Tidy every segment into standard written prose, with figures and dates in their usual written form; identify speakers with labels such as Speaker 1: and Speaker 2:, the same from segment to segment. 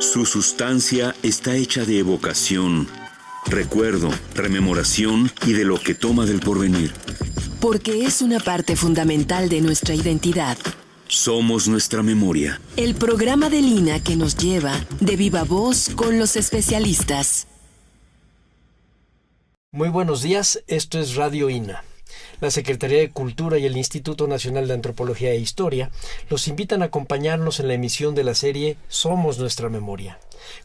Speaker 1: Su sustancia está hecha de evocación, recuerdo, rememoración y de lo que toma del porvenir.
Speaker 2: Porque es una parte fundamental de nuestra identidad.
Speaker 1: Somos nuestra memoria.
Speaker 2: El programa de Lina que nos lleva de viva voz con los especialistas.
Speaker 3: Muy buenos días, esto es Radio INA. La Secretaría de Cultura y el Instituto Nacional de Antropología e Historia los invitan a acompañarnos en la emisión de la serie Somos Nuestra Memoria.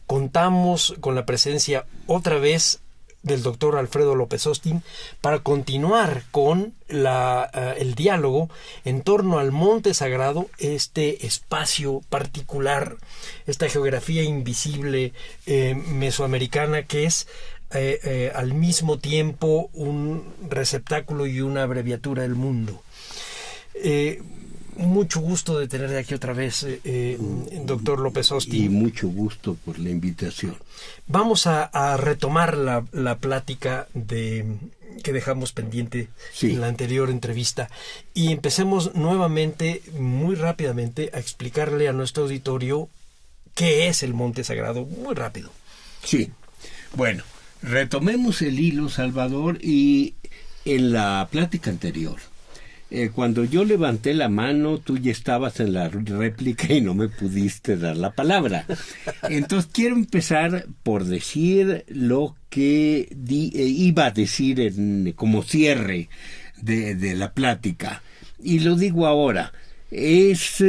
Speaker 3: Contamos con la presencia otra vez del doctor Alfredo López Austin para continuar con el diálogo en torno al Monte Sagrado, este espacio particular, esta geografía invisible mesoamericana que es al mismo tiempo un receptáculo y una abreviatura del mundo. Mucho gusto de tenerte aquí otra vez, doctor López Austin.
Speaker 4: Y mucho gusto por la invitación.
Speaker 3: Vamos a retomar la plática que dejamos pendiente en la anterior entrevista y empecemos nuevamente, muy rápidamente, a explicarle a nuestro auditorio qué es el Monte Sagrado, muy rápido.
Speaker 4: Sí, bueno, retomemos el hilo, Salvador, y en la plática anterior, cuando yo levanté la mano, tú ya estabas en la réplica y no me pudiste dar la palabra. Entonces quiero empezar por decir lo que iba a decir como cierre de la plática. Y lo digo ahora. Es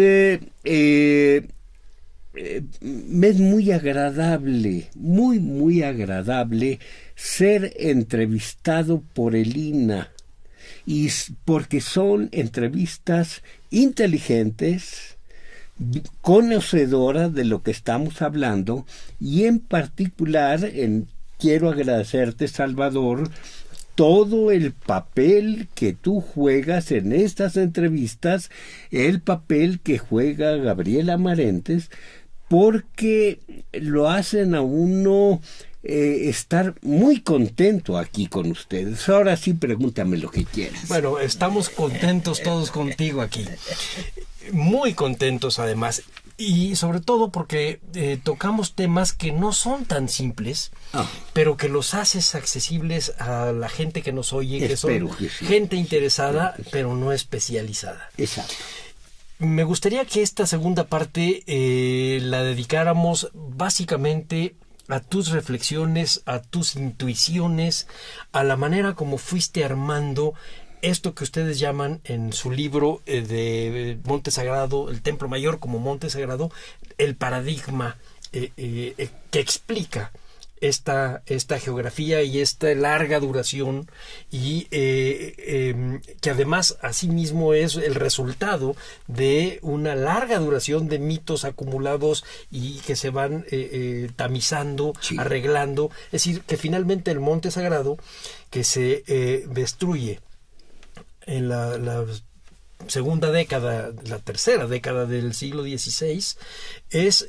Speaker 4: muy agradable, muy agradable ser entrevistado por el INA. Y porque son entrevistas inteligentes, conocedoras de lo que estamos hablando, y en particular quiero agradecerte, Salvador, todo el papel que tú juegas en estas entrevistas, el papel que juega Gabriela Marentes, porque lo hacen a uno estar muy contento aquí con ustedes. Ahora sí, pregúntame lo que quieras.
Speaker 3: Bueno, estamos contentos todos contigo aquí. Muy contentos además. Y sobre todo porque tocamos temas que no son tan simples, pero que los haces accesibles a la gente que nos oye, que son gente interesada, pero no especializada.
Speaker 4: Exacto.
Speaker 3: Me gustaría que esta segunda parte la dedicáramos básicamente a tus reflexiones, a tus intuiciones, a la manera como fuiste armando esto que ustedes llaman en su libro de Monte Sagrado, el Templo Mayor como Monte Sagrado, el paradigma que explica esta geografía y esta larga duración y que además asimismo es el resultado de una larga duración de mitos acumulados y que se van tamizando, arreglando. Es decir, que finalmente el Monte Sagrado que se destruye en la segunda década, la tercera década del siglo XVI, es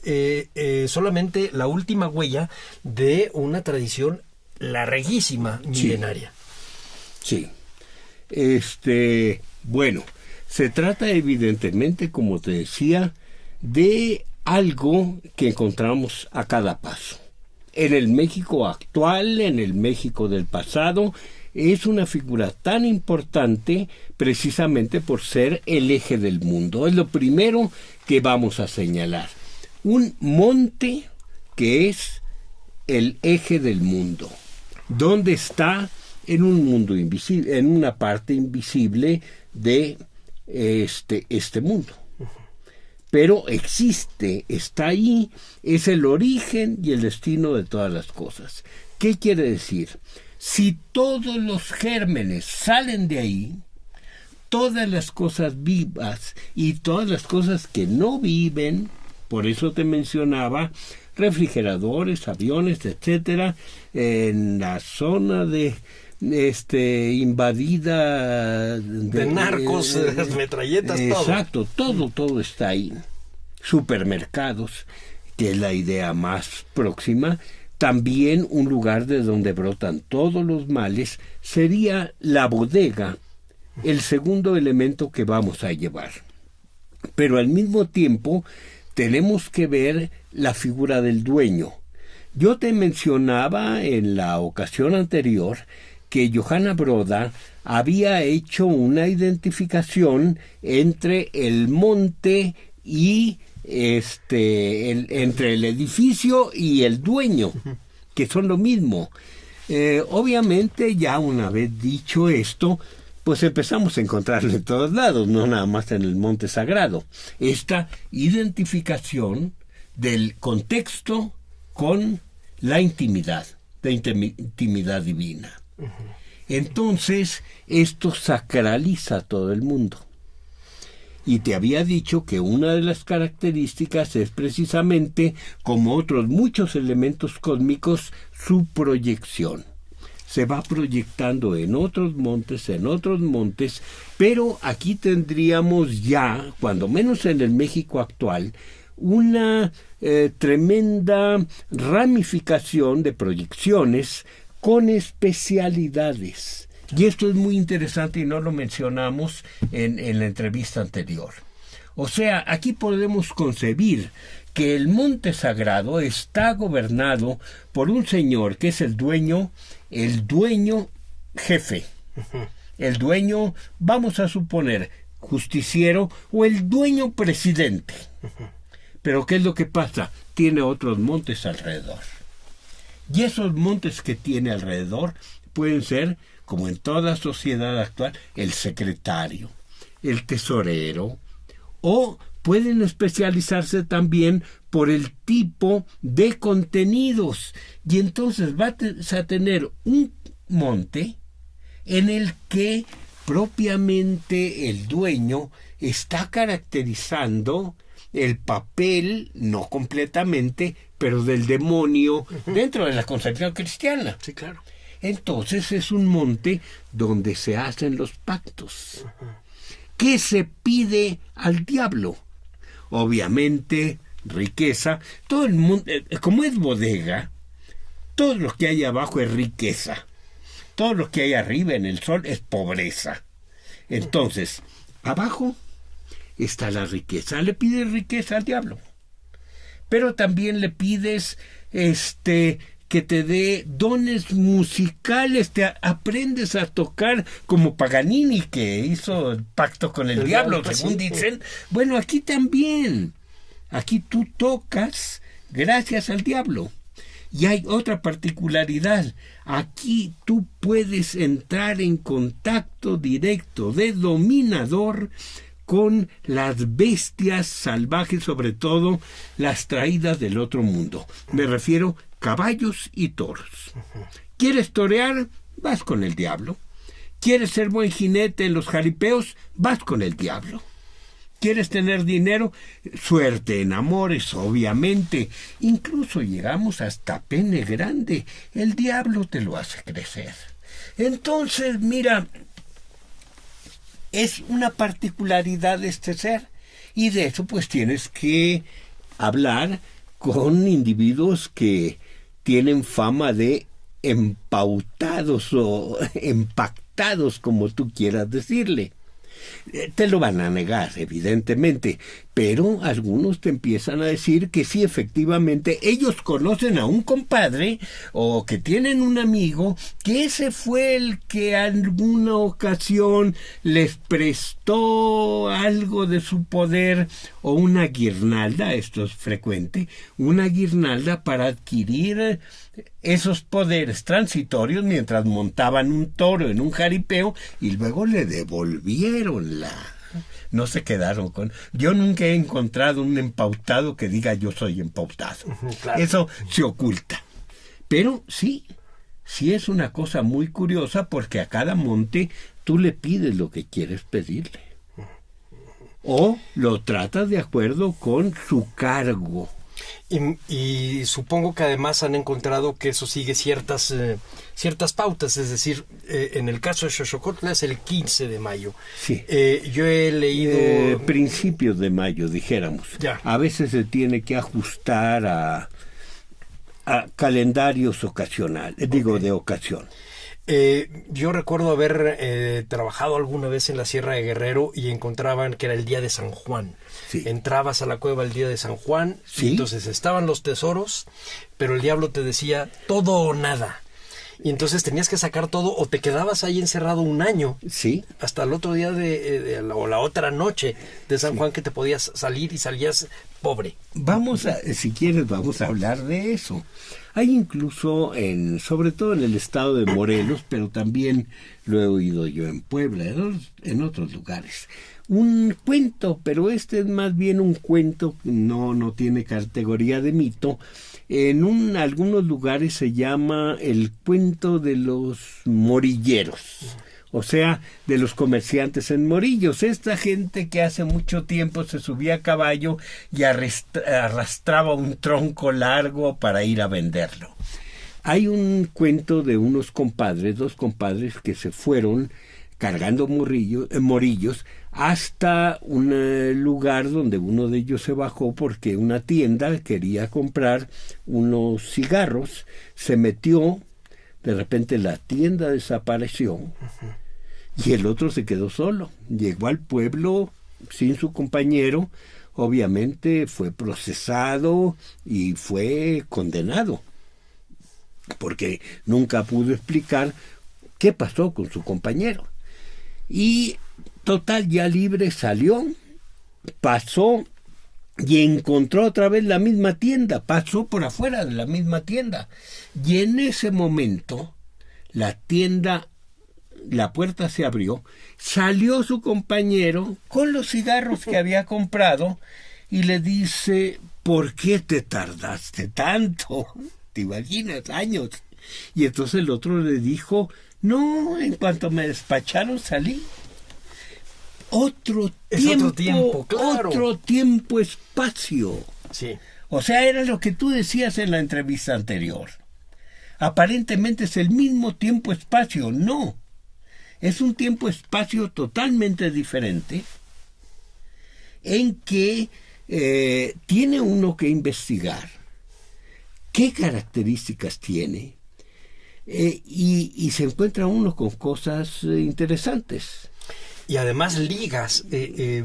Speaker 3: solamente la última huella de una tradición larguísima, milenaria.
Speaker 4: Sí. Bueno, se trata evidentemente, como te decía, de algo que encontramos a cada paso. En el México actual, en el México del pasado, es una figura tan importante precisamente por ser el eje del mundo. Es lo primero que vamos a señalar. Un monte que es el eje del mundo, donde está en un mundo invisible, en una parte invisible de este mundo. Pero existe, está ahí, es el origen y el destino de todas las cosas. ¿Qué quiere decir? Si todos los gérmenes salen de ahí, todas las cosas vivas y todas las cosas que no viven, por eso te mencionaba, refrigeradores, aviones, etcétera, en la zona de invadida
Speaker 3: de narcos, metralletas,
Speaker 4: exacto, todo está ahí. Supermercados, que es la idea más próxima. También un lugar de donde brotan todos los males sería la bodega, el segundo elemento que vamos a llevar. Pero al mismo tiempo tenemos que ver la figura del dueño. Yo te mencionaba en la ocasión anterior que Johanna Broda había hecho una identificación entre el monte y entre el edificio y el dueño, que son lo mismo. Obviamente, ya una vez dicho esto, pues empezamos a encontrarlo en todos lados, no nada más en el monte sagrado. Esta identificación del contexto con la intimidad, la intimidad divina. Entonces, esto sacraliza todo el mundo. Y te había dicho que una de las características es precisamente, como otros muchos elementos cósmicos, su proyección. Se va proyectando en otros montes, pero aquí tendríamos ya, cuando menos en el México actual, una tremenda ramificación de proyecciones con especialidades. Y esto es muy interesante y no lo mencionamos en la entrevista anterior. O sea, aquí podemos concebir que el monte sagrado está gobernado por un señor que es el dueño jefe, el dueño, vamos a suponer, justiciero o el dueño presidente. Pero ¿qué es lo que pasa? Tiene otros montes alrededor. Y esos montes que tiene alrededor pueden ser, como en toda sociedad actual, el secretario, el tesorero, o pueden especializarse también por el tipo de contenidos. Y entonces vas a tener un monte en el que propiamente el dueño está caracterizando el papel, no completamente, pero del demonio dentro de la concepción cristiana.
Speaker 3: Sí, claro.
Speaker 4: Entonces es un monte donde se hacen los pactos. ¿Qué se pide al diablo? Obviamente, riqueza. Todo el mundo, como es bodega, todo lo que hay abajo es riqueza. Todo lo que hay arriba en el sol es pobreza. Entonces, abajo está la riqueza. Le pides riqueza al diablo. Pero también le pides que te dé dones musicales, te aprendes a tocar como Paganini, que hizo el pacto con el diablo, según dicen. Bueno, aquí también. Aquí tú tocas gracias al diablo. Y hay otra particularidad. Aquí tú puedes entrar en contacto directo de dominador con las bestias salvajes, sobre todo las traídas del otro mundo. Me refiero a caballos y toros. ¿Quieres torear? Vas con el diablo. ¿Quieres ser buen jinete en los jaripeos? Vas con el diablo. ¿Quieres tener dinero? Suerte en amores, obviamente. Incluso llegamos hasta pene grande. El diablo te lo hace crecer. Entonces, mira, es una particularidad de este ser. Y de eso pues tienes que hablar con individuos que tienen fama de empautados o empactados, como tú quieras decirle. Te lo van a negar, evidentemente, pero algunos te empiezan a decir que sí, efectivamente, ellos conocen a un compadre o que tienen un amigo que ese fue el que alguna ocasión les prestó algo de su poder o una guirnalda, esto es frecuente, una guirnalda para adquirir esos poderes transitorios mientras montaban un toro en un jaripeo y luego le devolvieron no se quedaron con... Yo nunca he encontrado un empautado que diga yo soy empautado. Claro. Eso se oculta. Pero sí es una cosa muy curiosa porque a cada monte tú le pides lo que quieres pedirle. O lo tratas de acuerdo con su cargo.
Speaker 3: Y supongo que además han encontrado que eso sigue ciertas pautas, es decir, en el caso de Xochocotla es el 15 de mayo.
Speaker 4: Sí.
Speaker 3: Yo he leído...
Speaker 4: principios de mayo, dijéramos.
Speaker 3: Ya.
Speaker 4: A veces se tiene que ajustar a calendarios ocasionales, de ocasión.
Speaker 3: Yo recuerdo haber trabajado alguna vez en la Sierra de Guerrero y encontraban que era el día de San Juan.
Speaker 4: Sí.
Speaker 3: Entrabas a la cueva el día de San Juan,
Speaker 4: Sí.
Speaker 3: y entonces estaban los tesoros, pero el diablo te decía todo o nada. Y entonces tenías que sacar todo o te quedabas ahí encerrado un año.
Speaker 4: Sí.
Speaker 3: Hasta el otro día o la otra noche de San Juan que te podías salir y salías pobre.
Speaker 4: Si quieres, vamos a hablar de eso. Hay incluso, sobre todo en el estado de Morelos, pero también lo he oído yo en Puebla, en otros lugares. Un cuento, pero este es más bien un cuento, no tiene categoría de mito. En algunos lugares se llama el cuento de los morilleros, o sea, de los comerciantes en Morillos. Esta gente que hace mucho tiempo se subía a caballo y arrastraba un tronco largo para ir a venderlo. Hay un cuento de dos compadres que se fueron cargando morillos hasta un lugar donde uno de ellos se bajó porque una tienda quería comprar unos cigarros, se metió, de repente la tienda desapareció y el otro se quedó solo. Llegó al pueblo sin su compañero, obviamente fue procesado y fue condenado porque nunca pudo explicar qué pasó con su compañero. Y total, ya libre salió, pasó y encontró otra vez la misma tienda, pasó por afuera de la misma tienda. Y en ese momento, la puerta se abrió, salió su compañero con los cigarros que había comprado y le dice, ¿por qué te tardaste tanto? ¿Te imaginas? Años. Y entonces el otro le dijo, no, en cuanto me despacharon salí. Otro tiempo, claro. Otro tiempo, espacio.
Speaker 3: Sí.
Speaker 4: O sea, era lo que tú decías en la entrevista anterior. Aparentemente es el mismo tiempo-espacio. No. Es un tiempo-espacio totalmente diferente en que tiene uno que investigar qué características tiene. Y se encuentra uno con cosas interesantes.
Speaker 3: Y además ligas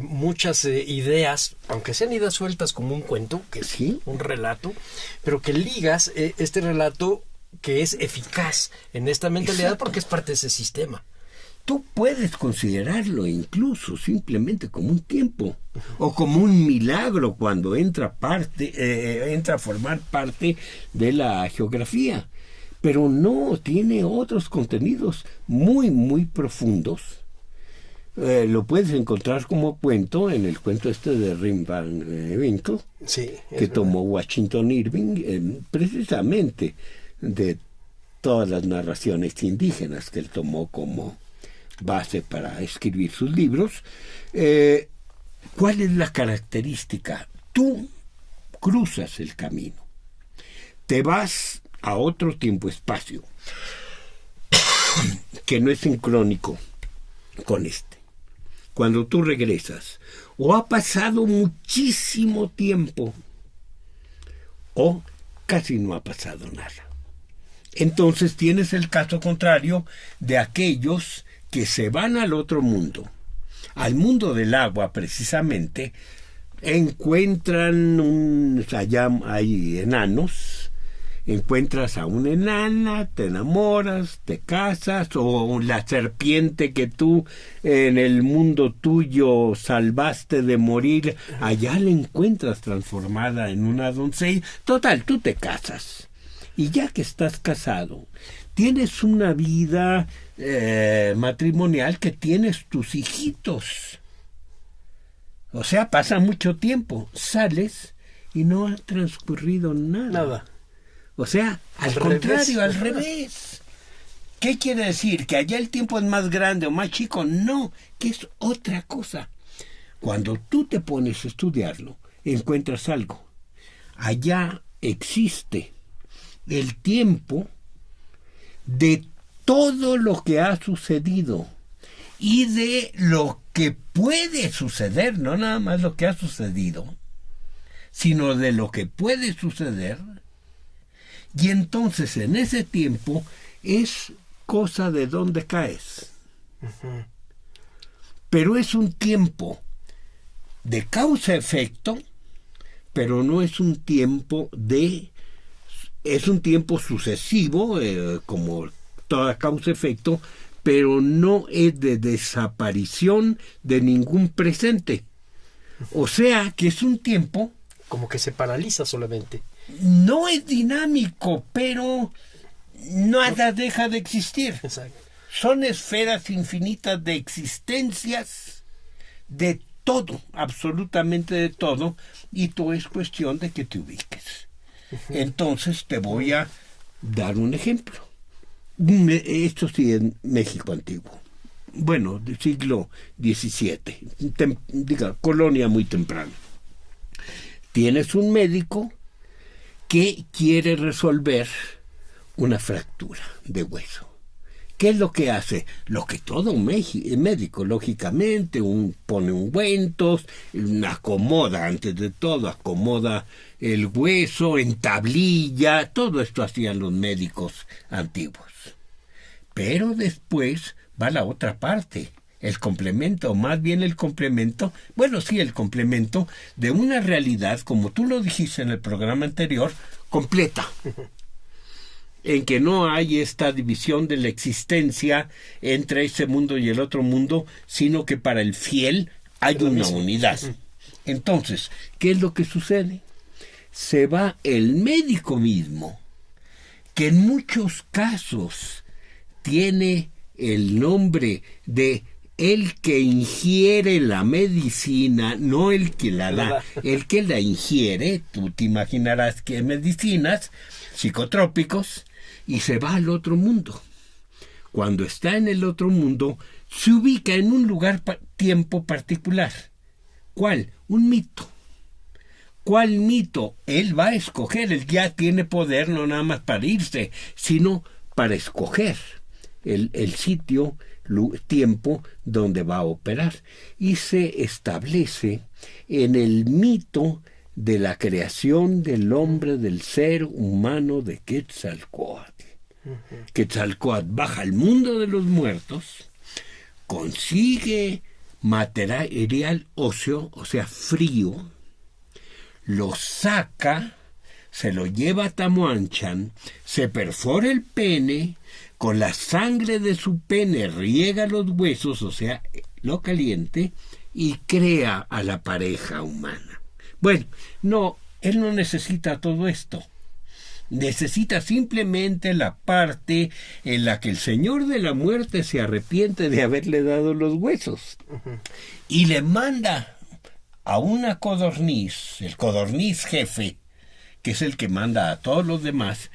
Speaker 3: muchas ideas, aunque sean ideas sueltas como un cuento, que es
Speaker 4: ¿Sí?
Speaker 3: un relato, pero que ligas este relato que es eficaz en esta mentalidad. Exacto. Porque es parte de ese sistema.
Speaker 4: Tú puedes considerarlo incluso simplemente como un tiempo o como un milagro cuando entra a formar parte de la geografía. Pero no, tiene otros contenidos muy, muy profundos. Lo puedes encontrar como cuento en el cuento de Rip Van Winkle,
Speaker 3: sí,
Speaker 4: que tomó Washington Irving, precisamente de todas las narraciones indígenas que él tomó como base para escribir sus libros. ¿Cuál es la característica? Tú cruzas el camino, te vas a otro tiempo-espacio que no es sincrónico con este. Cuando tú regresas, o ha pasado muchísimo tiempo, o casi no ha pasado nada. Entonces tienes el caso contrario de aquellos que se van al otro mundo, al mundo del agua precisamente, encuentran allá hay enanos, encuentras a una enana, te enamoras, te casas, o la serpiente que tú en el mundo tuyo salvaste de morir, allá la encuentras transformada en una doncella. Total, tú te casas. Y ya que estás casado, tienes una vida matrimonial, que tienes tus hijitos. O sea, pasa mucho tiempo, sales y no ha transcurrido nada. O sea, al contrario, al revés. ¿Qué quiere decir? ¿Que allá el tiempo es más grande o más chico? No, que es otra cosa. Cuando tú te pones a estudiarlo, encuentras algo. Allá existe el tiempo de todo lo que ha sucedido y de lo que puede suceder, no nada más lo que ha sucedido, sino de lo que puede suceder. Y entonces en ese tiempo es cosa de dónde caes. Pero es un tiempo de causa-efecto, pero no es un tiempo es un tiempo sucesivo, como toda causa-efecto, pero no es de desaparición de ningún presente. O sea que es un tiempo...
Speaker 3: Como que se paraliza solamente.
Speaker 4: No es dinámico, pero nada deja de existir.
Speaker 3: Exacto.
Speaker 4: Son esferas infinitas de existencias, de todo, absolutamente de todo, y todo es cuestión de que te ubiques. Entonces te voy a dar un ejemplo. Esto sí es México antiguo. Bueno, del siglo XVII, colonia muy temprana. Tienes un médico que quiere resolver una fractura de hueso. ¿Qué es lo que hace? Lo que todo un médico, lógicamente, pone ungüentos, acomoda, antes de todo, acomoda el hueso en tablilla, todo esto hacían los médicos antiguos. Pero después va la otra parte, el complemento, o más bien el complemento de una realidad, como tú lo dijiste en el programa anterior, completa. En que no hay esta división de la existencia entre ese mundo y el otro mundo, sino que para el fiel hay una unidad. Entonces, ¿qué es lo que sucede? Se va el médico mismo, que en muchos casos tiene el nombre de el que ingiere la medicina, no el que la da, el que la ingiere. Tú te imaginarás que medicinas psicotrópicos, y se va al otro mundo. Cuando está en el otro mundo, se ubica en un lugar, tiempo particular. ¿Cuál? Un mito. ¿Cuál mito? Él va a escoger, él ya tiene poder no nada más para irse, sino para escoger el sitio, tiempo donde va a operar. Y se establece en el mito de la creación del hombre, del ser humano de Quetzalcóatl. Quetzalcóatl baja al mundo de los muertos, consigue material óseo, o sea, frío, lo saca, se lo lleva a Tamuanchan, se perfora el pene, con la sangre de su pene riega los huesos, o sea, lo caliente, y crea a la pareja humana. Bueno, no, él no necesita todo esto. Necesita simplemente la parte en la que el Señor de la Muerte se arrepiente de haberle dado los huesos. Y le manda a una codorniz, el codorniz jefe, que es el que manda a todos los demás,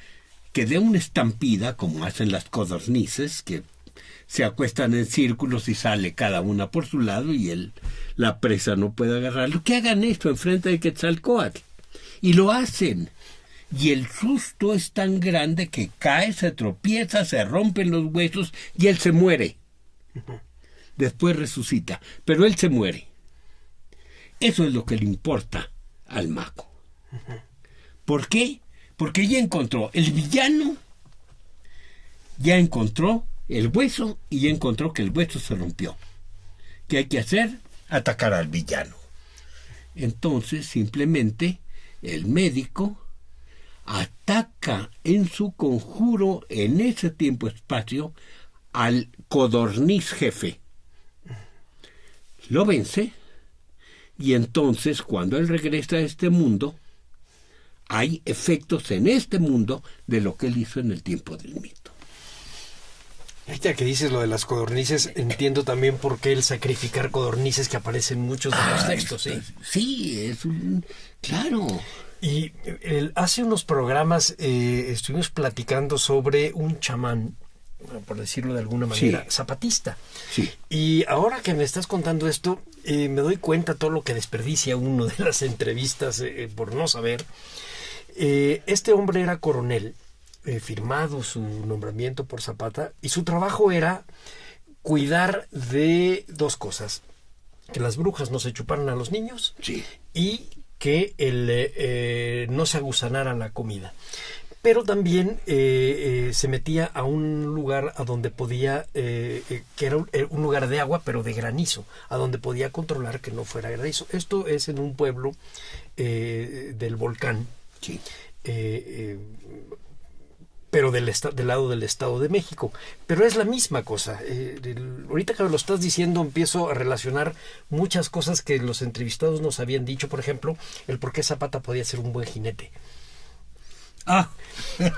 Speaker 4: que dé una estampida, como hacen las codornices, que se acuestan en círculos y sale cada una por su lado y la presa no puede agarrarlo. Que hagan esto enfrente de Quetzalcóatl. Y lo hacen. Y el susto es tan grande que cae, se tropieza, se rompen los huesos y él se muere. Después resucita, pero él se muere. Eso es lo que le importa al mago. ¿Por qué? Porque ya encontró el villano, ya encontró el hueso y ya encontró que el hueso se rompió. ¿Qué hay que hacer? Atacar al villano. Entonces, simplemente, el médico ataca en su conjuro, en ese tiempo-espacio, al codorniz jefe. Lo vence, y entonces, cuando él regresa a este mundo, hay efectos en este mundo de lo que él hizo en el tiempo del mito.
Speaker 3: Ahorita que dices lo de las codornices, entiendo también por qué el sacrificar codornices que aparece en muchos de los textos, ¿sí?
Speaker 4: Sí, claro.
Speaker 3: Y hace unos programas estuvimos platicando sobre un chamán, por decirlo de alguna manera, zapatista.
Speaker 4: Sí.
Speaker 3: Y ahora que me estás contando esto, me doy cuenta todo lo que desperdicia uno de las entrevistas por no saber. Este hombre era coronel, firmado su nombramiento por Zapata, y su trabajo era cuidar de dos cosas: que las brujas no se chuparan a los niños,
Speaker 4: sí,
Speaker 3: y que no se aguzanara la comida. pero también se metía a un lugar a donde podía, que era un lugar de agua, pero de granizo, a donde podía controlar que no fuera granizo. Esto es en un pueblo del volcán,
Speaker 4: Sí.
Speaker 3: Pero del lado del Estado de México. Pero es la misma cosa. Ahorita que me lo estás diciendo, empiezo a relacionar muchas cosas que los entrevistados nos habían dicho. Por ejemplo, el por qué Zapata podía ser un buen jinete.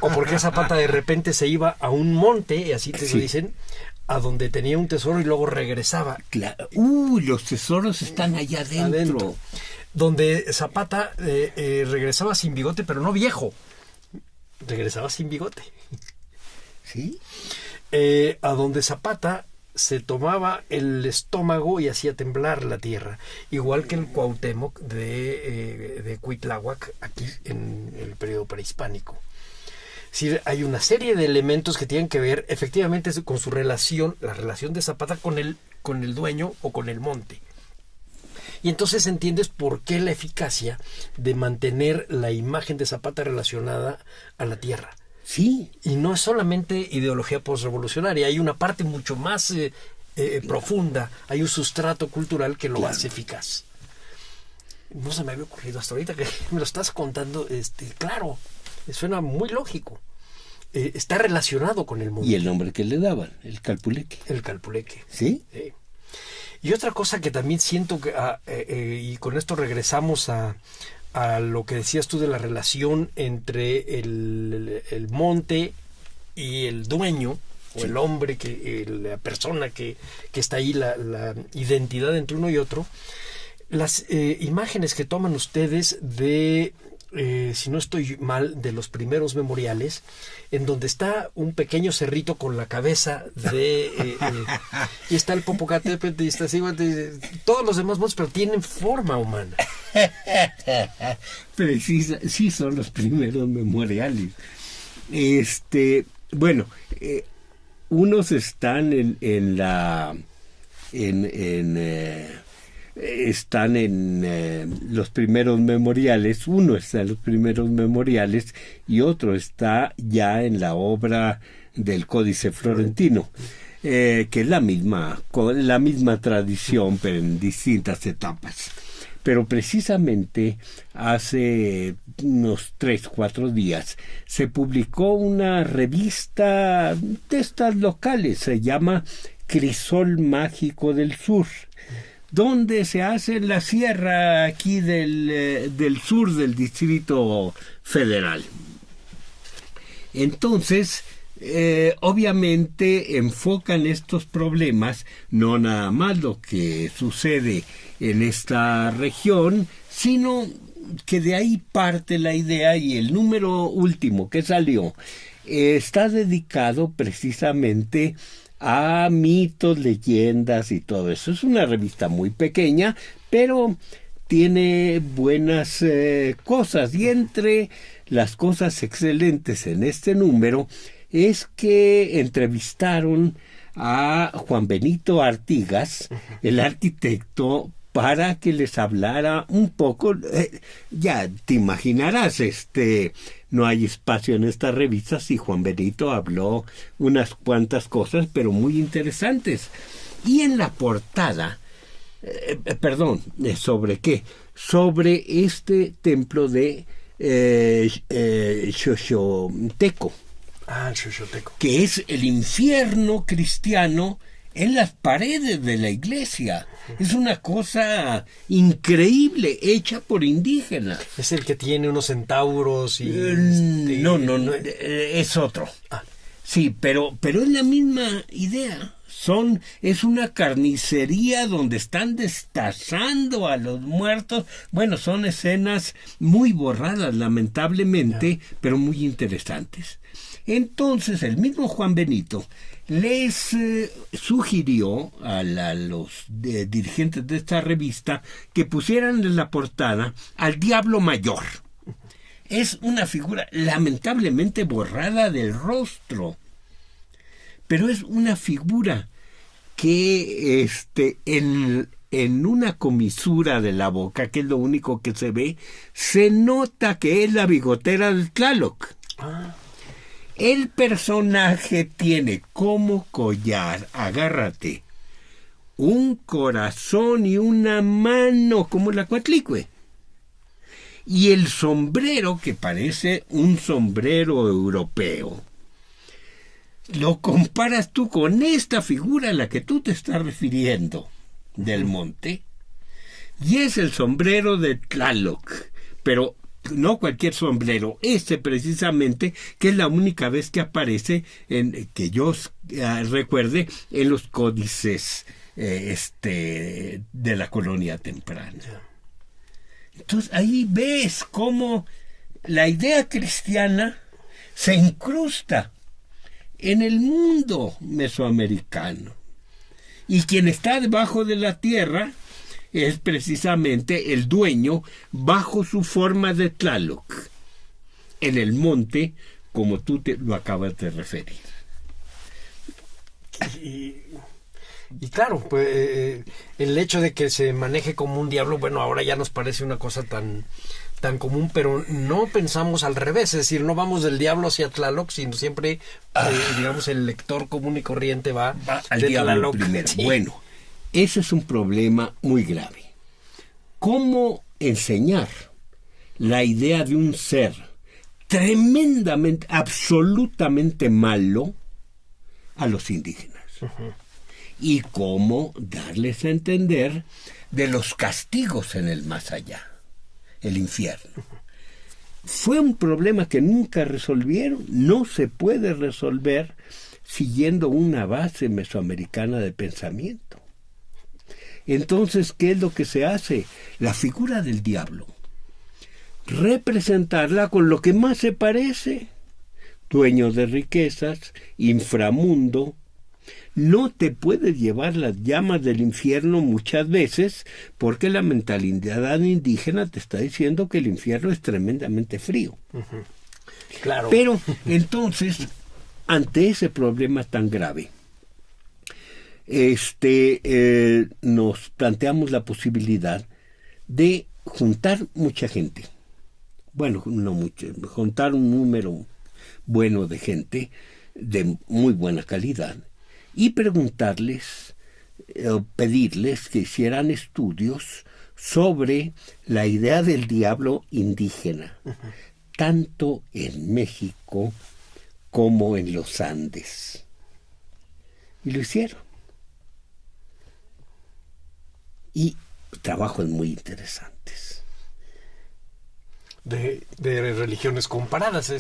Speaker 3: O por qué Zapata de repente se iba a un monte, así te lo dicen, a donde tenía un tesoro y luego regresaba.
Speaker 4: Claro. Los tesoros están allá adentro.
Speaker 3: Donde Zapata regresaba sin bigote, pero no viejo. Regresaba sin bigote.
Speaker 4: ¿Sí?
Speaker 3: A donde Zapata se tomaba el estómago y hacía temblar la tierra, igual que el Cuauhtémoc de Cuitláhuac, aquí en el periodo prehispánico. Es decir, hay una serie de elementos que tienen que ver efectivamente con su relación, la relación de Zapata con el dueño o con el monte. Y entonces entiendes por qué la eficacia de mantener la imagen de Zapata relacionada a la tierra.
Speaker 4: Sí.
Speaker 3: Y no es solamente ideología postrevolucionaria, hay una parte mucho más profunda, hay un sustrato cultural que lo hace eficaz. No se me había ocurrido hasta ahorita que me lo estás contando, claro, suena muy lógico. Está relacionado con el mundo.
Speaker 4: Y el nombre que le daban, el Calpuleque.
Speaker 3: El Calpuleque.
Speaker 4: ¿Sí?
Speaker 3: Sí. Y otra cosa que también siento que, y con esto regresamos a lo que decías tú de la relación entre el monte y el dueño, o el hombre, la persona que está ahí, la identidad entre uno y otro. Las imágenes que toman ustedes de, si no estoy mal, de los primeros memoriales, en donde está un pequeño cerrito con la cabeza y está el Popocatépetl y está así, todos los demás monstruos, pero tienen forma humana.
Speaker 4: Sí son los primeros memoriales. Bueno, unos están están en los primeros memoriales, uno está en los primeros memoriales y otro está ya en la obra del Códice Florentino, que es la misma tradición, pero en distintas etapas. Pero precisamente hace unos 3-4 días se publicó una revista de estas locales, se llama Crisol Mágico del Sur, donde se hace en la sierra aquí del sur del Distrito Federal. Entonces, obviamente enfocan estos problemas, no nada más lo que sucede en esta región, sino que de ahí parte la idea, y el número último que salió está dedicado precisamente a mitos, leyendas y todo eso. Es una revista muy pequeña, pero tiene buenas cosas, y entre las cosas excelentes en este número es que entrevistaron a Juan Benito Artigas, el arquitecto, para que les hablara un poco. Ya te imaginarás, no hay espacio en esta revista si Juan Benito habló unas cuantas cosas, pero muy interesantes. Y en la portada, ¿sobre qué? Sobre este templo de Xochotecco.
Speaker 3: El Xochotecco.
Speaker 4: Que es el infierno cristiano en las paredes de la iglesia. Es una cosa increíble, hecha por indígenas.
Speaker 3: Es el que tiene unos centauros y...
Speaker 4: No, es otro. Sí, pero es la misma idea. Es una carnicería donde están destazando a los muertos. Bueno, son escenas muy borradas, lamentablemente, pero muy interesantes. Entonces, el mismo Juan Benito les sugirió a los dirigentes de esta revista que pusieran en la portada al Diablo Mayor. Es una figura lamentablemente borrada del rostro, pero es una figura que en una comisura de la boca, que es lo único que se ve, se nota que es la bigotera de Tlaloc. El personaje tiene como collar, agárrate, un corazón y una mano, como la Coatlicue. Y el sombrero, que parece un sombrero europeo, lo comparas tú con esta figura a la que tú te estás refiriendo, del monte, y es el sombrero de Tlaloc, pero no cualquier sombrero, este precisamente, que es la única vez que aparece, que yo recuerde, en los códices de la colonia temprana. Entonces ahí ves cómo la idea cristiana se incrusta en el mundo mesoamericano. Y quien está debajo de la tierra es precisamente el dueño bajo su forma de Tlaloc, en el monte, como tú te lo acabas de referir.
Speaker 3: Y claro, pues el hecho de que se maneje como un diablo, bueno, ahora ya nos parece una cosa tan común, pero no pensamos al revés, es decir, no vamos del diablo hacia Tlaloc, sino siempre, digamos, el lector común y corriente va
Speaker 4: al
Speaker 3: de
Speaker 4: diablo
Speaker 3: Tlaloc.
Speaker 4: primero.
Speaker 3: Sí.
Speaker 4: Bueno, ese es un problema muy grave. ¿Cómo enseñar la idea de un ser tremendamente, absolutamente malo a los indígenas? Uh-huh. Y cómo darles a entender de los castigos en el más allá, el infierno. Fue un problema que nunca resolvieron, no se puede resolver siguiendo una base mesoamericana de pensamiento. Entonces, ¿qué es lo que se hace? La figura del diablo, representarla con lo que más se parece, dueño de riquezas, inframundo. No te puedes llevar las llamas del infierno muchas veces porque la mentalidad indígena te está diciendo que el infierno es tremendamente frío.
Speaker 3: Uh-huh. Claro.
Speaker 4: Pero entonces, ante ese problema tan grave, nos planteamos la posibilidad de juntar mucha gente. Bueno, no mucho, juntar un número bueno de gente de muy buena calidad y preguntarles, pedirles que hicieran estudios sobre la idea del diablo indígena, uh-huh, tanto en México como en los Andes. Y lo hicieron. Y trabajos muy interesantes.
Speaker 3: De religiones comparadas.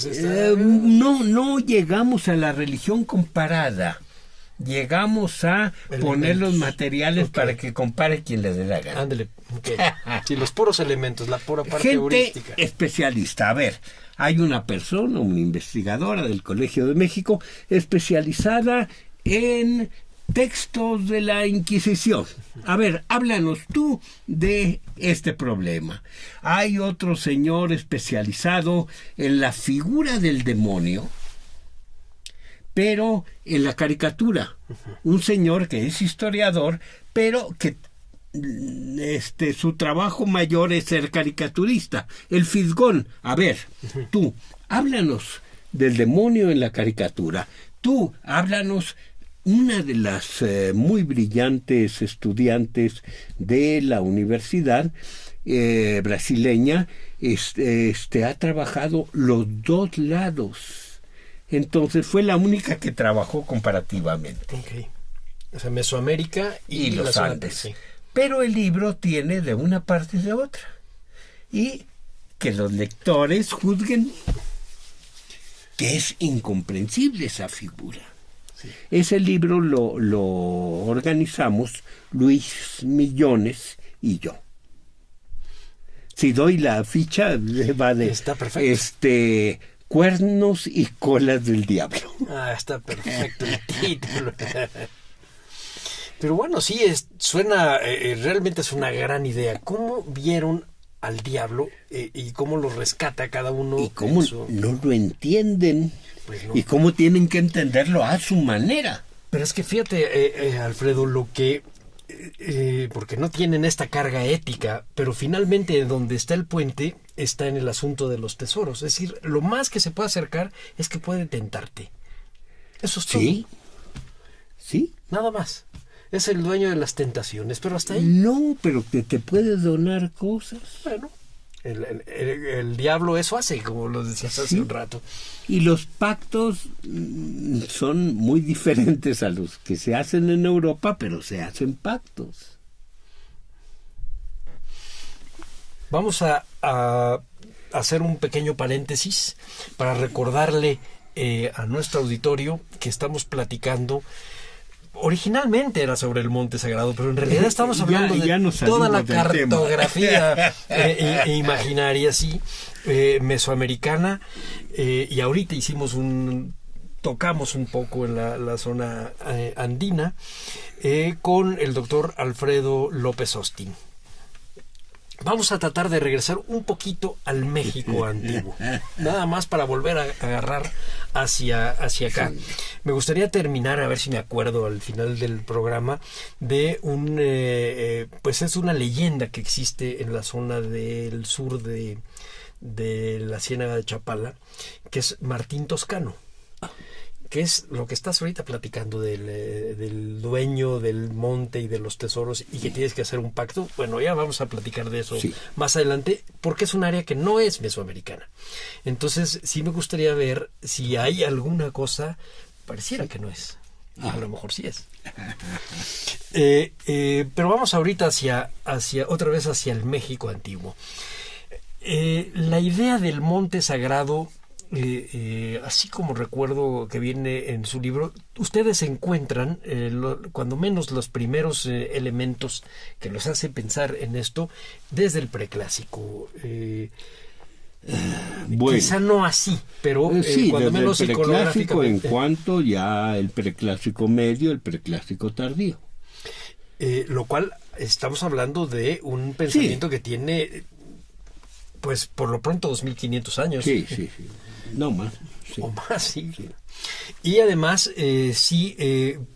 Speaker 4: No llegamos a la religión comparada. Llegamos a poner los materiales, okay, para que compare quien le dé la gana.
Speaker 3: Ándale, okay. Sí, los puros elementos, la pura parte
Speaker 4: gente
Speaker 3: heurística.
Speaker 4: Especialista. A ver, hay una persona, una investigadora del Colegio de México, especializada en textos de la Inquisición. A ver, háblanos tú de este problema. Hay otro señor especializado en la figura del demonio, pero en la caricatura. Un señor que es historiador, pero que su trabajo mayor es ser caricaturista. El Fisgón. A ver, tú, háblanos del demonio en la caricatura. Tú, háblanos. Una de las muy brillantes estudiantes de la universidad brasileña ha trabajado los dos lados. Entonces fue la única que trabajó comparativamente.
Speaker 3: Okay. O sea, Mesoamérica y
Speaker 4: los Andes.
Speaker 3: Sí.
Speaker 4: Pero el libro tiene de una parte y de otra. Y que los lectores juzguen que es incomprensible esa figura. Sí. Ese libro lo organizamos Luis Millones y yo. Si doy la ficha, va de...
Speaker 3: Está perfecto.
Speaker 4: Cuernos y colas del diablo.
Speaker 3: Ah, está perfecto el título. Pero bueno, sí, suena, realmente es una gran idea. ¿Cómo vieron al diablo y cómo lo rescata cada uno?
Speaker 4: Y cómo no lo entienden.
Speaker 3: Pues no.
Speaker 4: Y cómo tienen que entenderlo a su manera.
Speaker 3: Pero es que fíjate, Alfredo, lo que porque no tienen esta carga ética, pero finalmente donde está el puente está en el asunto de los tesoros. Es decir, lo más que se puede acercar es que puede tentarte. Eso es todo.
Speaker 4: Sí.
Speaker 3: Nada más. Es el dueño de las tentaciones, pero hasta ahí.
Speaker 4: No, pero que te puede donar cosas.
Speaker 3: Bueno, el diablo eso hace, como lo decías hace un rato.
Speaker 4: Y los pactos son muy diferentes a los que se hacen en Europa, pero se hacen pactos.
Speaker 3: Vamos a hacer un pequeño paréntesis para recordarle a nuestro auditorio que estamos platicando. Originalmente era sobre el Monte Sagrado, pero en realidad estamos hablando de toda la cartografía imaginaria, sí, mesoamericana, y ahorita tocamos un poco en la zona andina con el doctor Alfredo López Austin. Vamos a tratar de regresar un poquito al México antiguo, nada más para volver a agarrar hacia acá. Me gustaría terminar, a ver si me acuerdo al final del programa, de pues es una leyenda que existe en la zona del sur de la Ciénaga de Chapala, que es Martín Toscano, que es lo que estás ahorita platicando del dueño del monte y de los tesoros y que tienes que hacer un pacto. Bueno, ya vamos a platicar de eso más adelante, porque es un área que no es mesoamericana. Entonces, sí me gustaría ver si hay alguna cosa, pareciera que no es. A lo mejor sí es. Pero vamos ahorita otra vez hacia el México antiguo. La idea del monte sagrado, así como recuerdo que viene en su libro, ustedes encuentran cuando menos los primeros elementos que los hace pensar en esto desde el preclásico.
Speaker 4: Bueno,
Speaker 3: quizá no así, pero
Speaker 4: sí,
Speaker 3: cuando
Speaker 4: desde
Speaker 3: menos
Speaker 4: el preclásico,
Speaker 3: iconográficamente.
Speaker 4: en cuanto ya el preclásico medio, el preclásico tardío.
Speaker 3: Lo cual estamos hablando de un pensamiento que tiene, pues por lo pronto 2500 años.
Speaker 4: Sí. No más. Sí.
Speaker 3: O más, sí. Y además,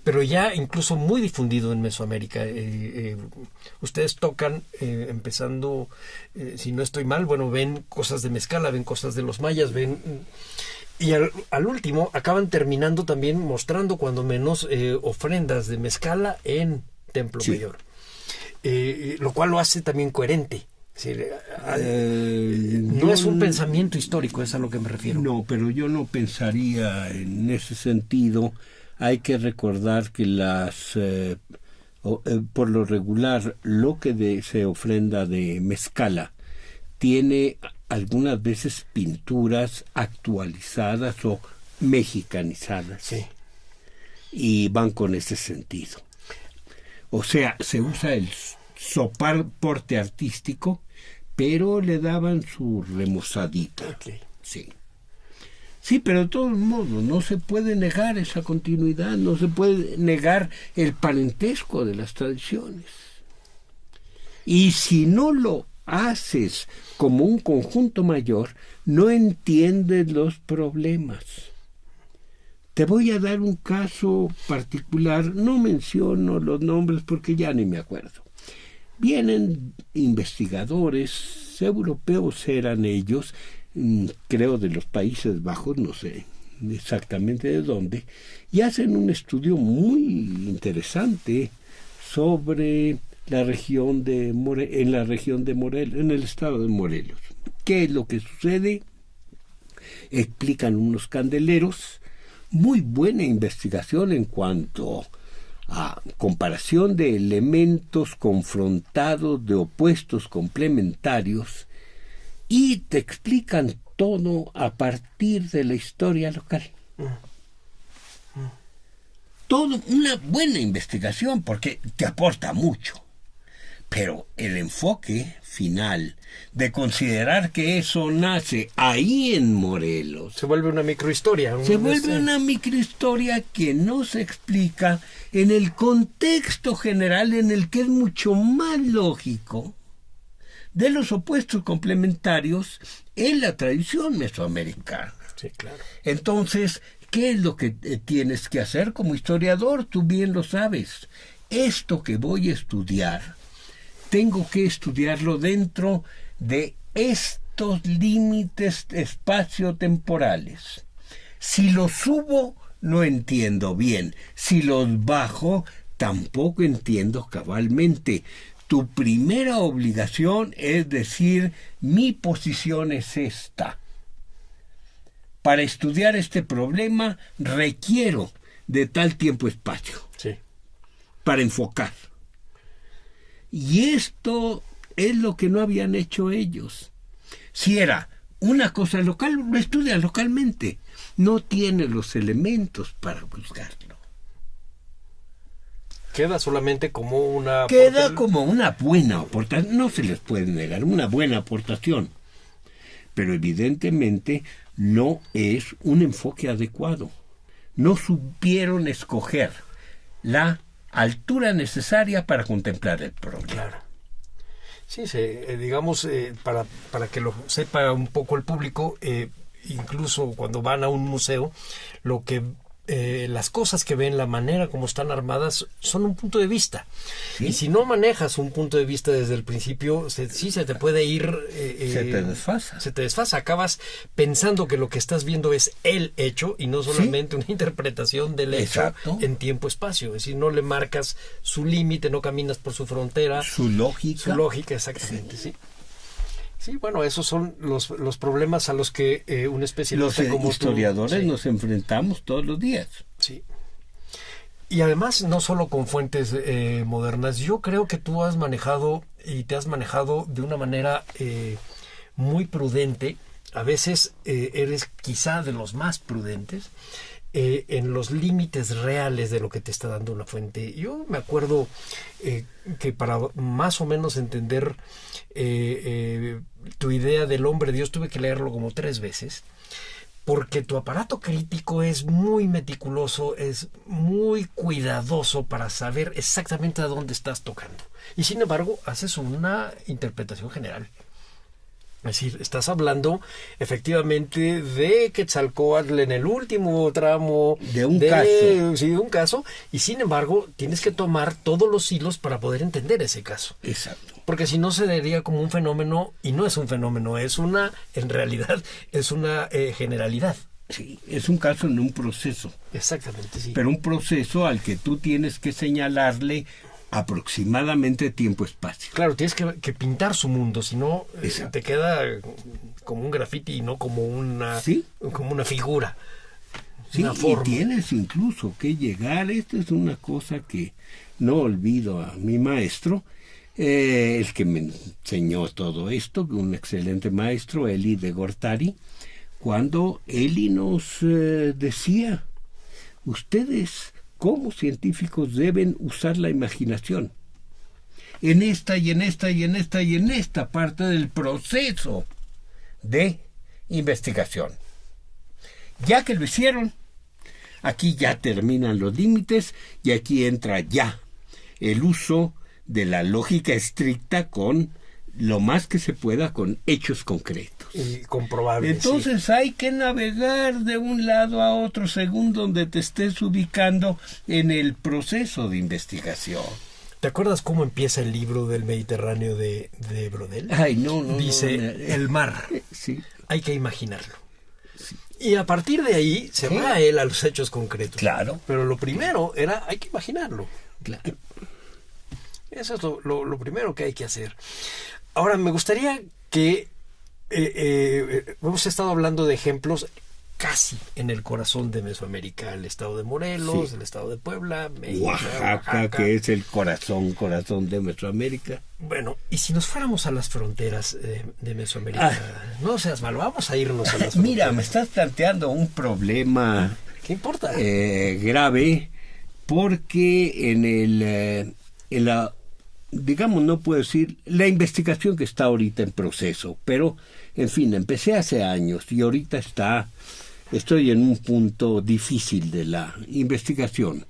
Speaker 3: pero ya incluso muy difundido en Mesoamérica. Ustedes tocan, empezando, si no estoy mal, bueno, ven cosas de Mezcala, ven cosas de los mayas, y al último acaban terminando también mostrando cuando menos ofrendas de Mezcala en Templo Mayor. Lo cual lo hace también coherente. No es un pensamiento histórico, es a lo que me refiero.
Speaker 4: No, pero yo no pensaría en ese sentido. Hay que recordar que por lo regular, lo que se ofrenda de Mezcala tiene algunas veces pinturas actualizadas o mexicanizadas.
Speaker 3: Sí.
Speaker 4: Y van con ese sentido. O sea, se usa el soporte artístico, pero le daban su remozadita.
Speaker 3: Okay.
Speaker 4: Sí, pero de todos modos no se puede negar esa continuidad, no se puede negar el parentesco de las tradiciones. Y si no lo haces como un conjunto mayor, no entiendes los problemas. Te voy a dar un caso particular, no menciono los nombres porque ya ni me acuerdo. Vienen investigadores europeos, eran ellos, creo de los Países Bajos, no sé exactamente de dónde, y hacen un estudio muy interesante sobre la región en la región de Morelos, en el estado de Morelos. ¿Qué es lo que sucede? Explican unos candeleros, muy buena investigación en cuanto a comparación de elementos confrontados de opuestos complementarios, y te explican todo a partir de la historia local. Todo una buena investigación porque te aporta mucho, pero el enfoque final de considerar que eso nace ahí en Morelos
Speaker 3: se vuelve una microhistoria.
Speaker 4: Se vuelve una microhistoria que no se explica en el contexto general, en el que es mucho más lógico de los opuestos complementarios en la tradición mesoamericana.
Speaker 3: Sí, claro.
Speaker 4: Entonces, ¿qué es lo que tienes que hacer como historiador? Tú bien lo sabes. esto que voy a estudiar, tengo que estudiarlo dentro de estos límites espaciotemporales. Si los subo, no entiendo bien. Si los bajo, tampoco entiendo cabalmente. Tu primera obligación es decir, mi posición es esta. Para estudiar este problema requiero de tal tiempo-espacio.
Speaker 3: Sí.
Speaker 4: Para enfocar. Y esto es lo que no habían hecho ellos. Si era una cosa local, lo estudia localmente. No tiene los elementos para buscarlo.
Speaker 3: Queda solamente como una...
Speaker 4: Queda como una buena aportación. No se les puede negar una buena aportación. Pero evidentemente no es un enfoque adecuado. No supieron escoger la altura necesaria para contemplar el problema.
Speaker 3: Claro. Sí, digamos, para que lo sepa un poco el público, incluso cuando van a un museo, lo que las cosas que ven, la manera como están armadas, son un punto de vista. ¿Sí? Y si no manejas un punto de vista desde el principio, sí se te puede ir...
Speaker 4: se te desfasa.
Speaker 3: Se te desfasa. Acabas pensando que lo que estás viendo es el hecho y no solamente una interpretación del hecho. Exacto. En tiempo-espacio. Es decir, no le marcas su límite, no caminas por su frontera.
Speaker 4: Su lógica.
Speaker 3: Su lógica, exactamente, sí. Sí, bueno, esos son los problemas a los que un especialista
Speaker 4: los
Speaker 3: como
Speaker 4: historiadores
Speaker 3: tú,
Speaker 4: nos enfrentamos todos los días.
Speaker 3: Sí. Y además, no solo con fuentes modernas, yo creo que tú has manejado y te has manejado de una manera muy prudente. A veces eres quizá de los más prudentes en los límites reales de lo que te está dando una fuente. Yo me acuerdo que para más o menos entender tu idea del hombre Dios tuve que leerlo como 3 veces, porque tu aparato crítico es muy meticuloso, es muy cuidadoso para saber exactamente a dónde estás tocando. Y sin embargo, haces una interpretación general. Es decir, estás hablando efectivamente de Quetzalcóatl en el último tramo
Speaker 4: de un caso.
Speaker 3: Sí, de un caso, y sin embargo tienes que tomar todos los hilos para poder entender ese caso.
Speaker 4: Exacto.
Speaker 3: Porque si no se daría como un fenómeno, y no es un fenómeno, en realidad es una generalidad.
Speaker 4: Sí, es un caso en un proceso.
Speaker 3: Exactamente, sí.
Speaker 4: Pero un proceso al que tú tienes que señalarle aproximadamente tiempo-espacio.
Speaker 3: Claro, tienes que pintar su mundo, si no te queda como un grafiti y no como una, como una figura.
Speaker 4: Sí,
Speaker 3: una forma.
Speaker 4: Y tienes incluso que llegar, esto es una cosa que no olvido a mi maestro, el que me enseñó todo esto, un excelente maestro, Eli de Gortari, cuando Eli nos decía, ustedes como científicos deben usar la imaginación en esta y en esta y en esta y en esta parte del proceso de investigación. Ya que lo hicieron, aquí ya terminan los límites y aquí entra ya el uso de la lógica estricta con lo más que se pueda con hechos concretos.
Speaker 3: Y comprobables.
Speaker 4: Entonces sí, hay que navegar de un lado a otro según donde te estés ubicando en el proceso de investigación.
Speaker 3: ¿Te acuerdas cómo empieza el libro del Mediterráneo de Brodel?
Speaker 4: Ay, no.
Speaker 3: Dice, el mar.
Speaker 4: Sí.
Speaker 3: Hay que imaginarlo. Sí. Y a partir de ahí se va él a los hechos concretos.
Speaker 4: Claro.
Speaker 3: Pero lo primero era, hay que imaginarlo.
Speaker 4: Claro.
Speaker 3: Eso es lo primero que hay que hacer. Ahora, me gustaría que hemos estado hablando de ejemplos casi en el corazón de Mesoamérica, el estado de Morelos, el estado de Puebla, México,
Speaker 4: Oaxaca, que es el corazón de Mesoamérica.
Speaker 3: Bueno, y si nos fuéramos a las fronteras de Mesoamérica, no seas malo, vamos a irnos a las fronteras.
Speaker 4: Mira, me estás planteando un problema.
Speaker 3: ¿Qué importa?
Speaker 4: Grave, porque en la digamos, no puedo decir la investigación que está ahorita en proceso, pero en fin, empecé hace años y ahorita estoy en un punto difícil de la investigación.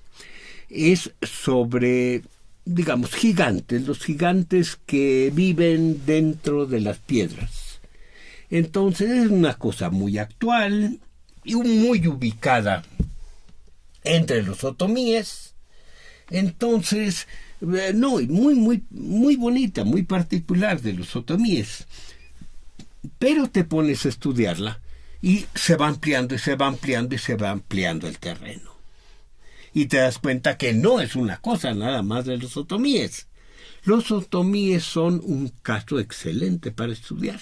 Speaker 4: Es sobre, digamos, gigantes, los gigantes que viven dentro de las piedras. Entonces es una cosa muy actual y muy ubicada entre los otomíes Entonces, no, y muy bonita, muy particular de los otomíes. Pero te pones a estudiarla y se va ampliando y se va ampliando y se va ampliando el terreno. Y te das cuenta que no es una cosa nada más de los otomíes. Los otomíes son un caso excelente para estudiar.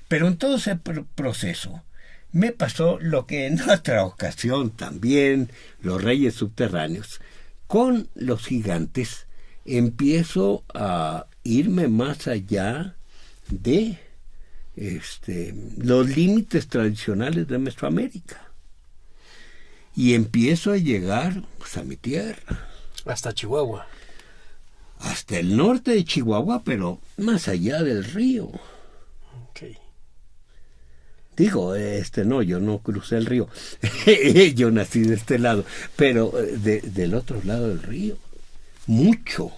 Speaker 4: Pero en todo ese proceso me pasó lo que en otra ocasión también los reyes subterráneos. Con los gigantes empiezo a irme más allá de los límites tradicionales de Mesoamérica. Y empiezo a llegar pues, a mi tierra.
Speaker 3: Hasta Chihuahua.
Speaker 4: Hasta el norte de Chihuahua, pero más allá del río.
Speaker 3: Okay.
Speaker 4: Digo, no, yo no crucé el río. Yo nací de este lado, pero del otro lado del río. Mucho.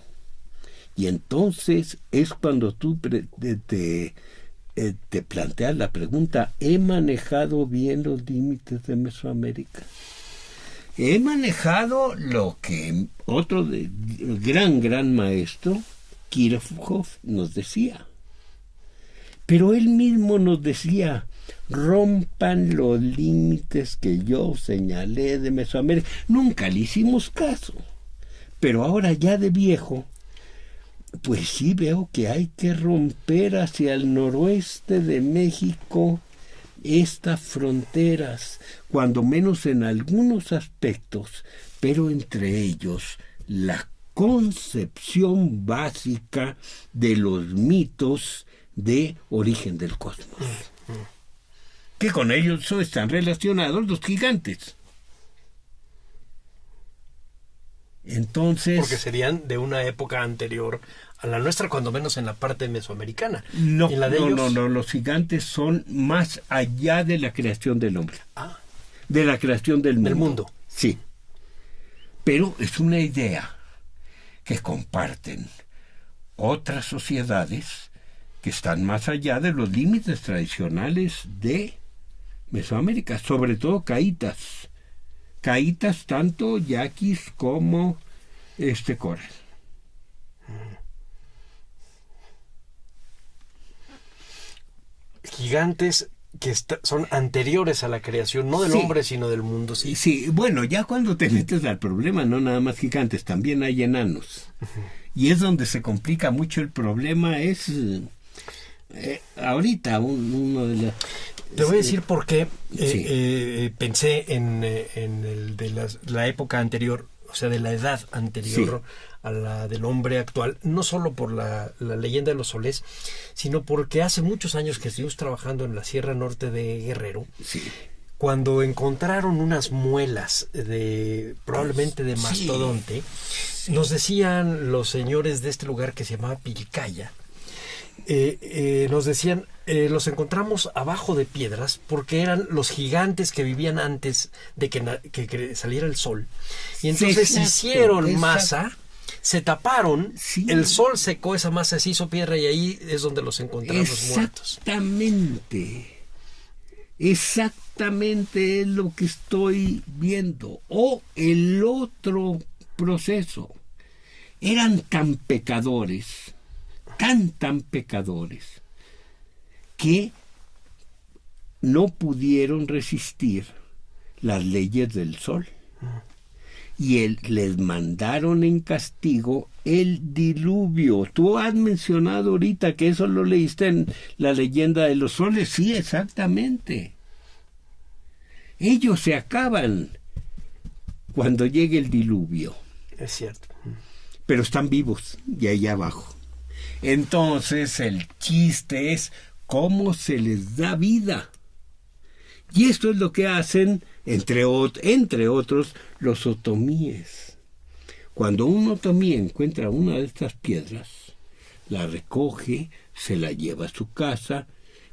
Speaker 4: Y entonces es cuando tú te planteas la pregunta, ¿he manejado bien los límites de Mesoamérica? He manejado lo que otro gran maestro, Kirchhoff, nos decía. Pero él mismo nos decía, rompan los límites que yo señalé de Mesoamérica. Nunca le hicimos caso. Pero ahora ya de viejo, pues sí veo que hay que romper hacia el noroeste de México estas fronteras, cuando menos en algunos aspectos, pero entre ellos la concepción básica de los mitos de origen del cosmos. Que con ellos están relacionados los gigantes. Entonces,
Speaker 3: porque serían de una época anterior a la nuestra, cuando menos en la parte mesoamericana.
Speaker 4: No,
Speaker 3: ¿En la de ellos?
Speaker 4: no, los gigantes son más allá de la creación del hombre. De la creación del mundo. Sí. Pero es una idea que comparten otras sociedades que están más allá de los límites tradicionales de Mesoamérica, sobre todo caítas. Caítas tanto yaquis como coral.
Speaker 3: Gigantes que son anteriores a la creación, no del hombre, sino del mundo. Sí.
Speaker 4: Sí, bueno, ya cuando te metes al problema, no nada más gigantes, también hay enanos. Y es donde se complica mucho el problema, es ahorita uno de las...
Speaker 3: Te voy a decir por qué pensé en el de la época anterior, o sea, de la edad anterior a la del hombre actual, no solo por la leyenda de los soles, sino porque hace muchos años que estuvimos trabajando en la Sierra Norte de Guerrero, cuando encontraron unas muelas probablemente de mastodonte, nos decían los señores de este lugar que se llamaba Pilcaya, nos decían, los encontramos abajo de piedras porque eran los gigantes que vivían antes de que saliera el sol. Y entonces hicieron masa, se taparon, el sol secó esa masa, se hizo piedra y ahí es donde los encontramos muertos. Exactamente es lo que estoy viendo. O el otro proceso. Eran tan pecadores, tan pecadores, que no pudieron resistir las leyes del sol. Y les mandaron en castigo el diluvio. Tú has mencionado ahorita que eso lo leíste en la leyenda de los soles. Sí, exactamente. Ellos se acaban cuando llegue el diluvio. Es cierto.
Speaker 4: Pero están vivos y allá abajo. Entonces el chiste es cómo se les da vida. Y esto es lo que hacen, entre otros, los otomíes. Cuando un otomí encuentra una de estas piedras, la recoge, se la lleva a su casa,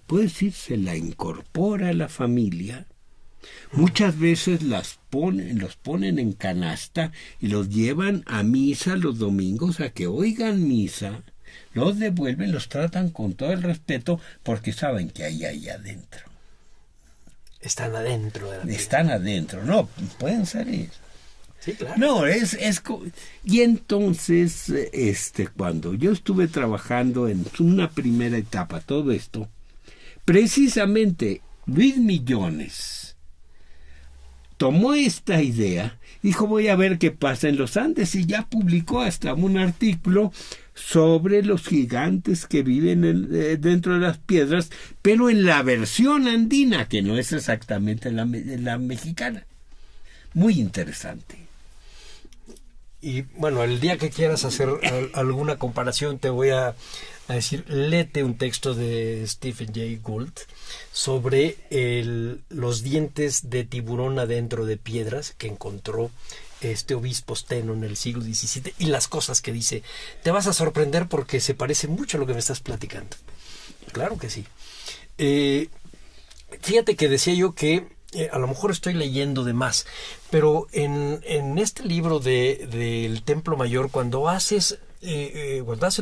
Speaker 4: puede decir, se la incorpora a la familia. Muchas veces los ponen en canasta y los llevan a misa los domingos a que oigan misa, los devuelven, los tratan con todo el respeto porque saben que hay ahí adentro.
Speaker 3: Están adentro de la piedra.
Speaker 4: Están adentro, no, pueden salir.
Speaker 3: Sí, claro.
Speaker 4: No, y entonces, cuando yo estuve trabajando en una primera etapa, todo esto, precisamente Luis Millones tomó esta idea, dijo, voy a ver qué pasa en los Andes, y ya publicó hasta un artículo sobre los gigantes que viven dentro de las piedras, pero en la versión andina, que no es exactamente la mexicana. Muy interesante.
Speaker 3: Y bueno, el día que quieras hacer alguna comparación, te voy a decir, léete un texto de Stephen Jay Gould sobre los dientes de tiburón adentro de piedras que encontró este obispo Steno en el siglo XVII, y las cosas que dice. Te vas a sorprender porque se parece mucho a lo que me estás platicando. Claro que sí. Fíjate que decía yo que a lo mejor estoy leyendo de más, pero en este libro del Templo Mayor, cuando hacen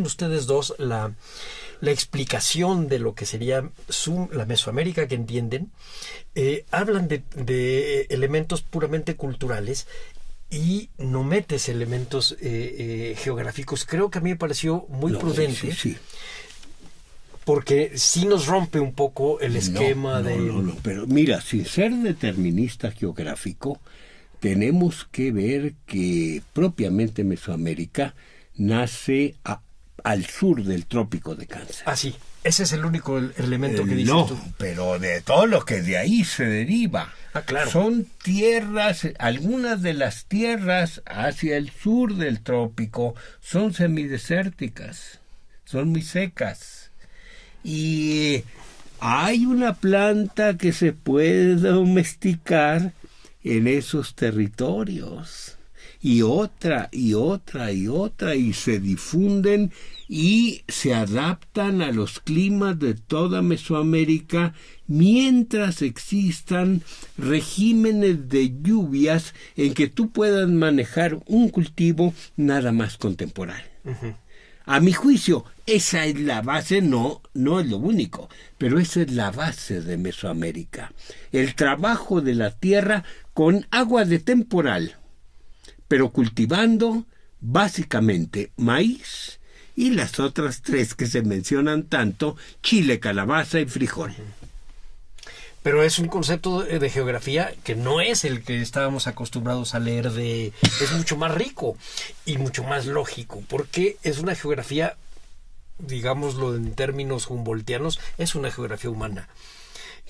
Speaker 3: ustedes dos la explicación de lo que sería la Mesoamérica que entienden, hablan de elementos puramente culturales y no metes elementos geográficos. Creo que a mí me pareció muy prudente.
Speaker 4: Sí.
Speaker 3: Porque sí nos rompe un poco el esquema
Speaker 4: No, pero mira, sin ser determinista geográfico, tenemos que ver que propiamente Mesoamérica nace al sur del Trópico de Cáncer.
Speaker 3: Ah, sí. Ese es el único elemento que dices tú.
Speaker 4: No, pero de todo lo que de ahí se deriva.
Speaker 3: Ah, claro.
Speaker 4: Son tierras, algunas de las tierras hacia el sur del trópico son semidesérticas, son muy secas. Y hay una planta que se puede domesticar en esos territorios, y otra, y se difunden y se adaptan a los climas de toda Mesoamérica mientras existan regímenes de lluvias en que tú puedas manejar un cultivo nada más contemporáneo. Uh-huh. A mi juicio, esa es la base, no es lo único, pero esa es la base de Mesoamérica. El trabajo de la tierra con agua de temporal, pero cultivando básicamente maíz y las otras tres que se mencionan tanto, chile, calabaza y frijol.
Speaker 3: Pero es un concepto de geografía que no es el que estábamos acostumbrados a leer es mucho más rico y mucho más lógico, porque es una geografía, digámoslo en términos humboldtianos, es una geografía humana.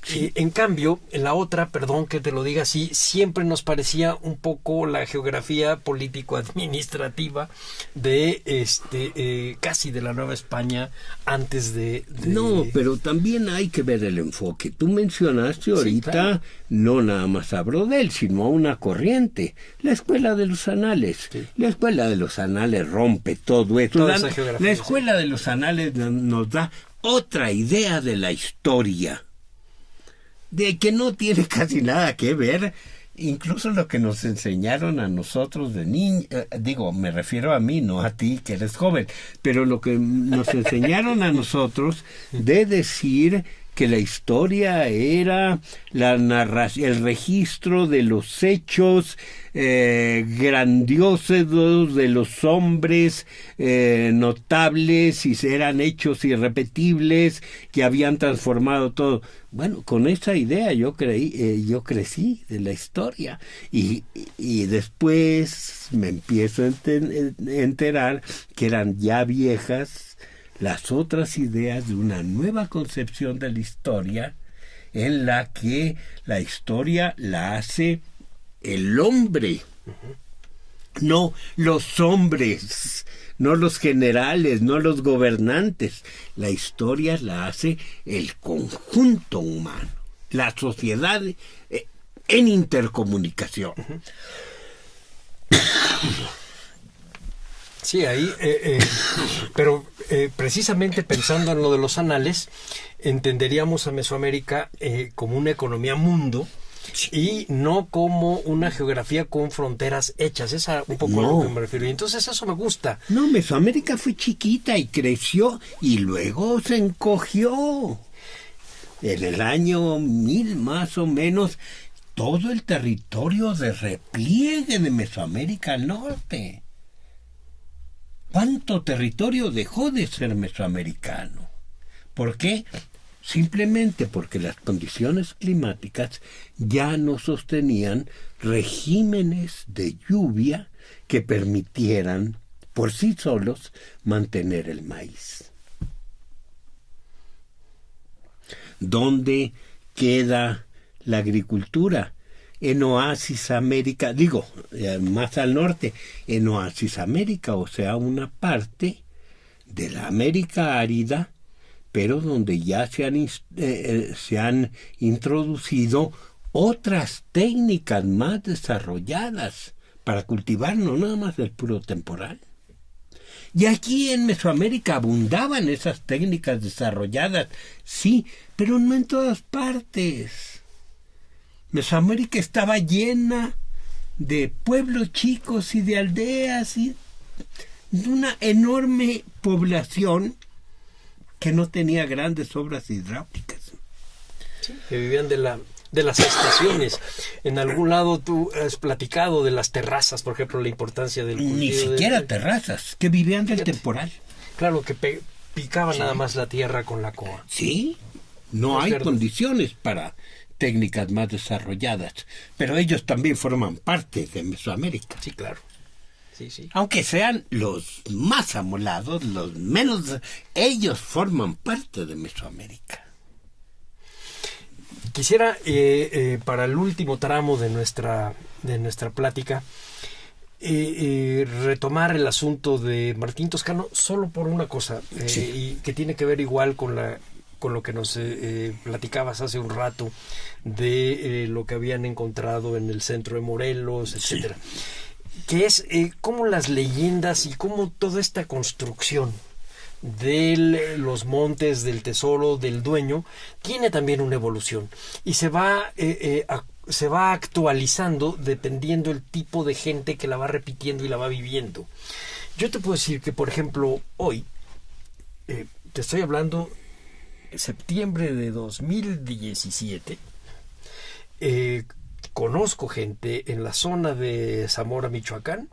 Speaker 3: Sí. En cambio, en la otra, perdón que te lo diga así, siempre nos parecía un poco la geografía político-administrativa de casi de la Nueva España antes de...
Speaker 4: No, pero también hay que ver el enfoque. Tú mencionaste ahorita, sí, claro, no nada más a Brodel, sino a una corriente, la Escuela de los Anales. Sí. La Escuela de los Anales rompe todo esto. La Escuela de los Anales nos da otra idea de la historia, de que no tiene casi nada que ver, incluso lo que nos enseñaron a nosotros de niños, me refiero a mí, no a ti que eres joven, pero lo que nos enseñaron a nosotros de decir que la historia era la narración, el registro de los hechos grandiosos de los hombres notables, y eran hechos irrepetibles que habían transformado todo. Bueno, con esa idea yo crecí de la historia, y después me empiezo a enterar que eran ya viejas las otras ideas de una nueva concepción de la historia, en la que la historia la hace el hombre, no los hombres, no los generales, no los gobernantes. La historia la hace el conjunto humano, la sociedad en intercomunicación.
Speaker 3: Sí, ahí, pero precisamente pensando en lo de los anales, entenderíamos a Mesoamérica como una economía mundo, y no como una geografía con fronteras hechas. Es un poco a lo que me refiero. Y entonces eso me gusta.
Speaker 4: No, Mesoamérica fue chiquita y creció y luego se encogió. En el año 1000 más o menos todo el territorio de repliegue de Mesoamérica al norte. ¿Cuánto territorio dejó de ser mesoamericano? ¿Por qué? Simplemente porque las condiciones climáticas ya no sostenían regímenes de lluvia que permitieran por sí solos mantener el maíz. ¿Dónde queda la agricultura? En Oasis América, más al norte, en Oasis América, o sea, una parte de la América árida, pero donde ya se han introducido otras técnicas más desarrolladas para cultivar, no nada más el puro temporal. Y aquí en Mesoamérica abundaban esas técnicas desarrolladas, sí, pero no en todas partes. Mesoamérica estaba llena de pueblos chicos y de aldeas y de una enorme población que no tenía grandes obras hidráulicas.
Speaker 3: Sí, que vivían de las estaciones. En algún lado tú has platicado de las terrazas, por ejemplo, la importancia del cultivo.
Speaker 4: Ni siquiera terrazas, que vivían del temporal.
Speaker 3: Claro, que picaban nada más la tierra con la coa.
Speaker 4: Sí, no hay condiciones para técnicas más desarrolladas, pero ellos también forman parte de Mesoamérica.
Speaker 3: Sí, claro. Sí.
Speaker 4: Aunque sean los más amolados, los menos, ellos forman parte de Mesoamérica.
Speaker 3: Quisiera, para el último tramo de nuestra plática, retomar el asunto de Martín Toscano solo por una cosa, y que tiene que ver igual con lo que nos platicabas hace un rato de lo que habían encontrado en el centro de Morelos, etcétera. Sí. Que es cómo las leyendas y cómo toda esta construcción de los montes, del tesoro, del dueño, tiene también una evolución y se va actualizando dependiendo el tipo de gente que la va repitiendo y la va viviendo. Yo te puedo decir que, por ejemplo, hoy, te estoy hablando septiembre de 2017, conozco gente en la zona de Zamora, Michoacán,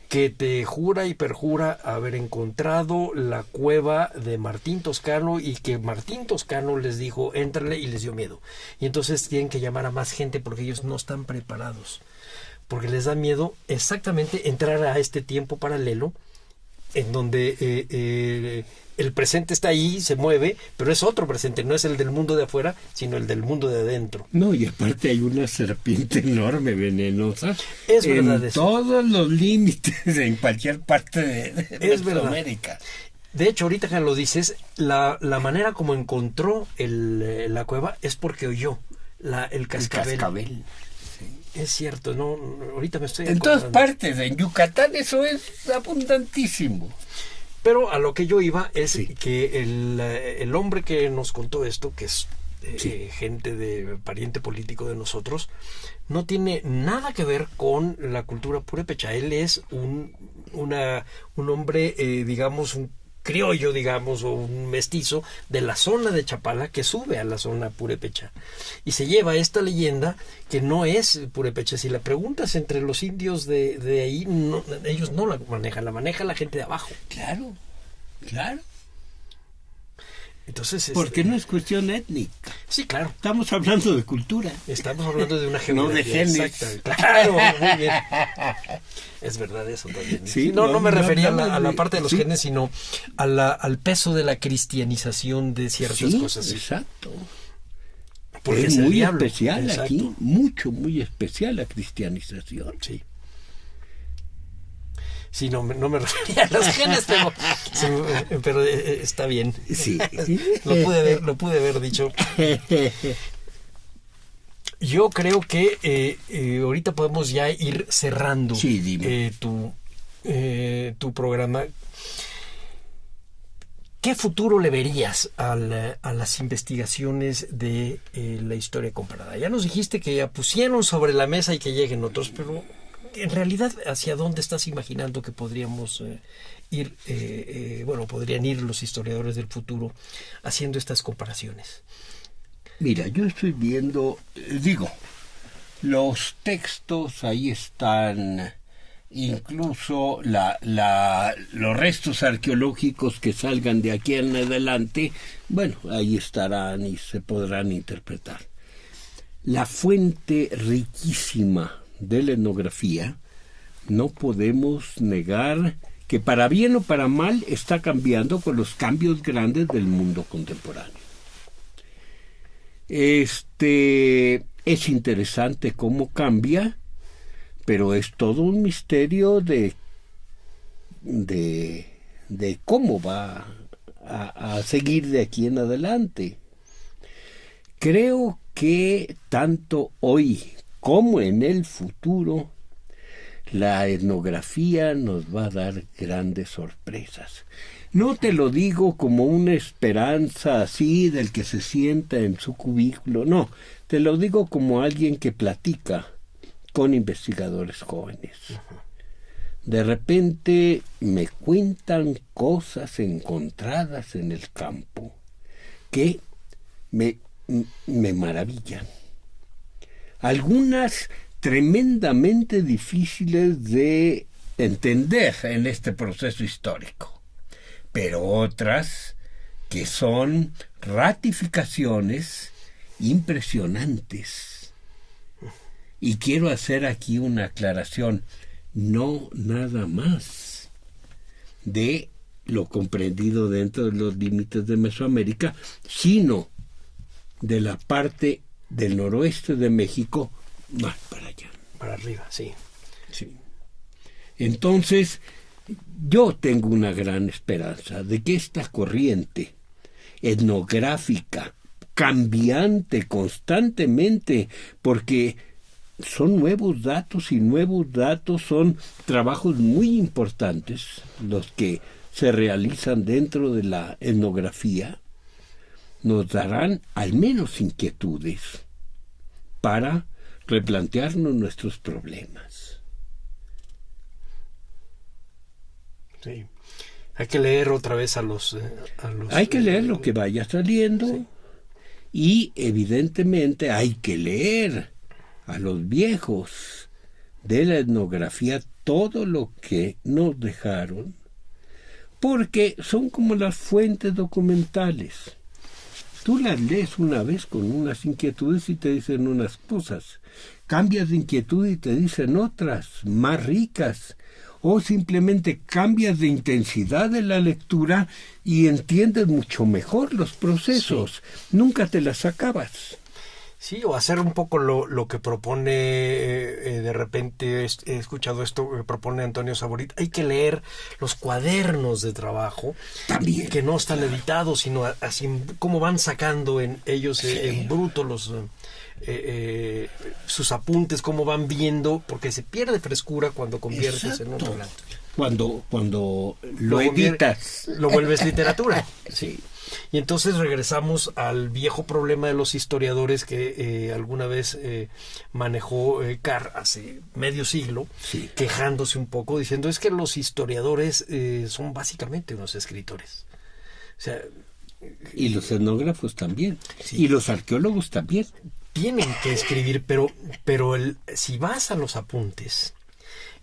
Speaker 3: que te jura y perjura haber encontrado la cueva de Martín Toscano y que Martín Toscano les dijo, éntrale, y les dio miedo. Y entonces tienen que llamar a más gente porque ellos no están preparados. Porque les da miedo exactamente entrar a este tiempo paralelo en donde el presente está ahí, se mueve, pero es otro presente, no es el del mundo de afuera, sino el del mundo de adentro.
Speaker 4: No, y aparte hay una serpiente enorme, venenosa,
Speaker 3: es verdad,
Speaker 4: en todos los límites, en cualquier parte de Mesoamérica.
Speaker 3: De hecho, ahorita que lo dices, la manera como encontró la cueva es porque oyó el cascabel.
Speaker 4: El cascabel.
Speaker 3: Es cierto, no, ahorita me estoy
Speaker 4: acordando. En todas partes, en Yucatán eso es abundantísimo.
Speaker 3: Pero a lo que yo iba es que el hombre que nos contó esto, que es gente de pariente político de nosotros, no tiene nada que ver con la cultura purépecha. Él es un hombre, digamos, un criollo, digamos, o un mestizo de la zona de Chapala que sube a la zona purépecha y se lleva esta leyenda que no es purépecha. Si la preguntas entre los indios de ahí, no, ellos no la maneja la gente de abajo.
Speaker 4: Claro.
Speaker 3: Entonces,
Speaker 4: porque no es cuestión étnica.
Speaker 3: Sí, claro.
Speaker 4: Estamos hablando de cultura.
Speaker 3: Estamos hablando de una geografía.
Speaker 4: No de genes.
Speaker 3: Exacta. Claro, muy bien. Es verdad eso también. Sí, no me refería a la parte de los genes, sino al peso de la cristianización de ciertas cosas.
Speaker 4: Exacto.
Speaker 3: Porque
Speaker 4: es muy especial aquí, muy especial la cristianización.
Speaker 3: Sí. Sí, no me refería a los genes, pero está bien.
Speaker 4: Sí.
Speaker 3: Lo pude haber dicho. Yo creo que ahorita podemos ya ir cerrando tu programa. ¿Qué futuro le verías a las investigaciones de la historia comparada? Ya nos dijiste que ya pusieron sobre la mesa y que lleguen otros, pero en realidad, ¿hacia dónde estás imaginando que podríamos ir? Podrían ir los historiadores del futuro haciendo estas comparaciones.
Speaker 4: Mira, yo estoy viendo, Los textos ahí están, incluso los restos arqueológicos que salgan de aquí en adelante, bueno, ahí estarán y se podrán interpretar. La fuente riquísima de la etnografía, no podemos negar que para bien o para mal está cambiando con los cambios grandes del mundo contemporáneo. Es interesante cómo cambia, pero es todo un misterio de cómo va a seguir de aquí en adelante. Creo que tanto hoy como en el futuro, la etnografía nos va a dar grandes sorpresas. No te lo digo como una esperanza así del que se sienta en su cubículo, no, te lo digo como alguien que platica con investigadores jóvenes. De repente me cuentan cosas encontradas en el campo que me maravillan. Algunas tremendamente difíciles de entender en este proceso histórico, pero otras que son ratificaciones impresionantes. Y quiero hacer aquí una aclaración, no nada más de lo comprendido dentro de los límites de Mesoamérica, sino de la parte del noroeste de México más para allá.
Speaker 3: Para arriba, sí.
Speaker 4: Sí. Entonces, yo tengo una gran esperanza de que esta corriente etnográfica, cambiante constantemente, porque son nuevos datos y nuevos datos son trabajos muy importantes los que se realizan dentro de la etnografía, nos darán al menos inquietudes para replantearnos nuestros problemas.
Speaker 3: Sí. Hay que leer otra vez a los
Speaker 4: hay que leer lo que vaya saliendo, sí. Y evidentemente hay que leer a los viejos de la etnografía todo lo que nos dejaron, porque son como las fuentes documentales. Tú las lees una vez con unas inquietudes y te dicen unas cosas, cambias de inquietud y te dicen otras, más ricas, o simplemente cambias de intensidad de la lectura y entiendes mucho mejor los procesos, sí. Nunca te las acabas.
Speaker 3: Sí, o hacer un poco lo que propone, de repente he escuchado esto que propone Antonio Saborit, hay que leer los cuadernos de trabajo, también, que no están editados, sino así como van sacando en ellos, sí. En bruto sus apuntes, cómo van viendo, porque se pierde frescura cuando conviertes. Exacto. En un relato.
Speaker 4: Cuando lo editas.
Speaker 3: Lo vuelves literatura. Sí. Y entonces regresamos al viejo problema de los historiadores que alguna vez manejó Carr hace medio siglo, sí. Quejándose un poco, diciendo es que los historiadores son básicamente unos escritores. O sea,
Speaker 4: y los etnógrafos también, sí. Y los arqueólogos también.
Speaker 3: Tienen que escribir, pero si vas a los apuntes,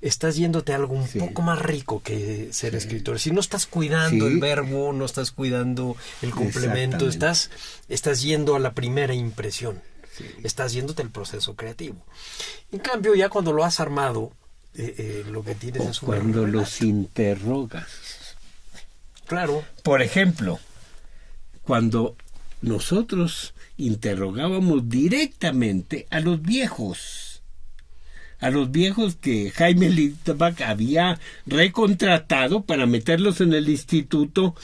Speaker 3: estás yéndote a algo un sí. poco más rico que ser sí. escritor. Si no estás cuidando sí. el verbo, no estás cuidando el complemento, estás yendo a la primera impresión, sí. Estás yéndote al proceso creativo. En cambio, ya cuando lo has armado, lo que tienes es un
Speaker 4: cuando relato. Los interrogas.
Speaker 3: Claro.
Speaker 4: Por ejemplo, cuando nosotros interrogábamos directamente a los viejos que Jaime Littbach había recontratado para meterlos en el instituto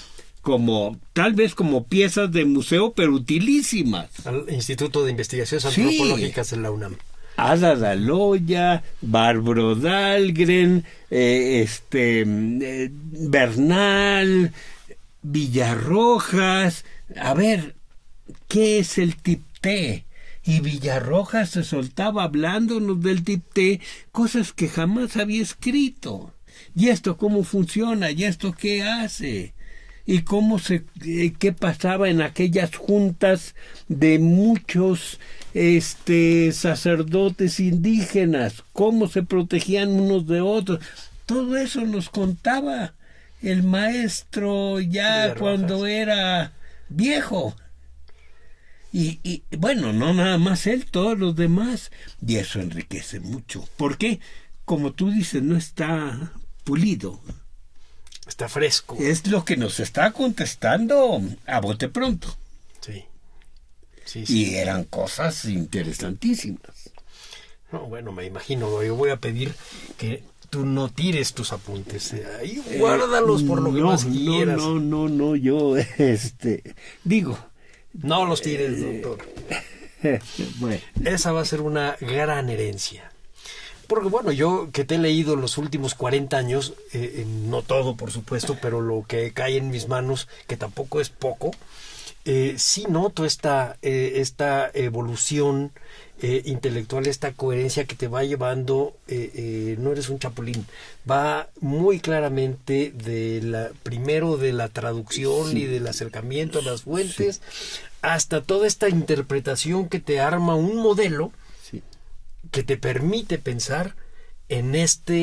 Speaker 4: tal vez como piezas de museo, pero utilísimas.
Speaker 3: Al Instituto de Investigaciones Antropológicas de la UNAM.
Speaker 4: Ada Daloya, Barbro Dahlgren, Bernal, Villarrojas. A ver, ¿qué es el tipté? Y Villarrojas se soltaba hablándonos del tipté, cosas que jamás había escrito. ¿Y esto cómo funciona? ¿Y esto qué hace? y qué pasaba en aquellas juntas de muchos sacerdotes indígenas, cómo se protegían unos de otros. Todo eso nos contaba el maestro ya cuando era viejo. Y bueno, no nada más él, todos los demás. Y eso enriquece mucho. Porque, como tú dices, no está pulido.
Speaker 3: Está fresco.
Speaker 4: Es lo que nos está contestando a bote pronto.
Speaker 3: Sí.
Speaker 4: Y eran cosas interesantísimas.
Speaker 3: No, bueno, me imagino. Yo voy a pedir que tú no tires tus apuntes. Ahí guárdalos por lo que más quieras.
Speaker 4: No, yo, digo...
Speaker 3: No los tires, doctor.
Speaker 4: Bueno.
Speaker 3: Esa va a ser una gran herencia. Porque bueno, yo que te he leído los últimos 40 años, no todo por supuesto, pero lo que cae en mis manos, que tampoco es poco, sí noto esta evolución intelectual, esta coherencia que te va llevando, no eres un chapulín, va muy claramente primero de la traducción y del acercamiento a las fuentes, hasta toda esta interpretación que te arma un modelo que te permite pensar en esta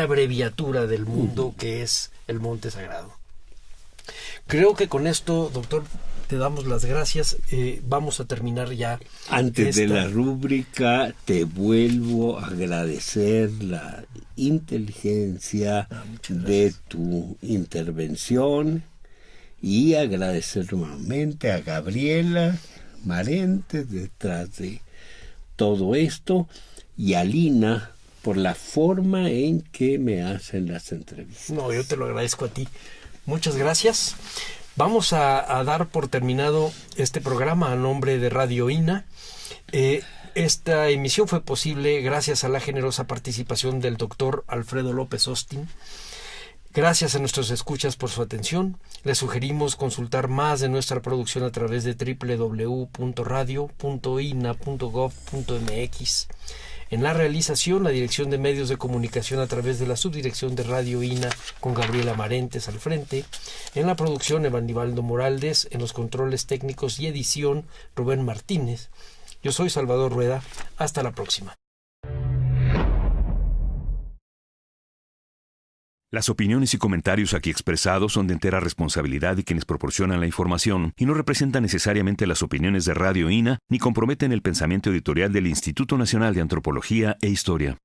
Speaker 3: abreviatura del mundo que es el Monte Sagrado. Creo que con esto, doctor, te damos las gracias. Vamos a terminar ya.
Speaker 4: Antes de la rúbrica, te vuelvo a agradecer la inteligencia de tu intervención y agradecer nuevamente a Gabriela Marentes detrás de todo esto y a Lina por la forma en que me hacen las entrevistas.
Speaker 3: No, yo te lo agradezco a ti. Muchas gracias. Vamos a dar por terminado este programa a nombre de Radio INA. Esta emisión fue posible gracias a la generosa participación del doctor Alfredo López Austin. Gracias a nuestros escuchas por su atención. Les sugerimos consultar más de nuestra producción a través de www.radio.ina.gov.mx. En la realización, la Dirección de Medios de Comunicación a través de la Subdirección de Radio INA con Gabriela Marentes al frente. En la producción, Evanibaldo Morales. En los controles técnicos y edición, Rubén Martínez. Yo soy Salvador Rueda. Hasta la próxima.
Speaker 1: Las opiniones y comentarios aquí expresados son de entera responsabilidad de quienes proporcionan la información y no representan necesariamente las opiniones de Radio INA ni comprometen el pensamiento editorial del Instituto Nacional de Antropología e Historia.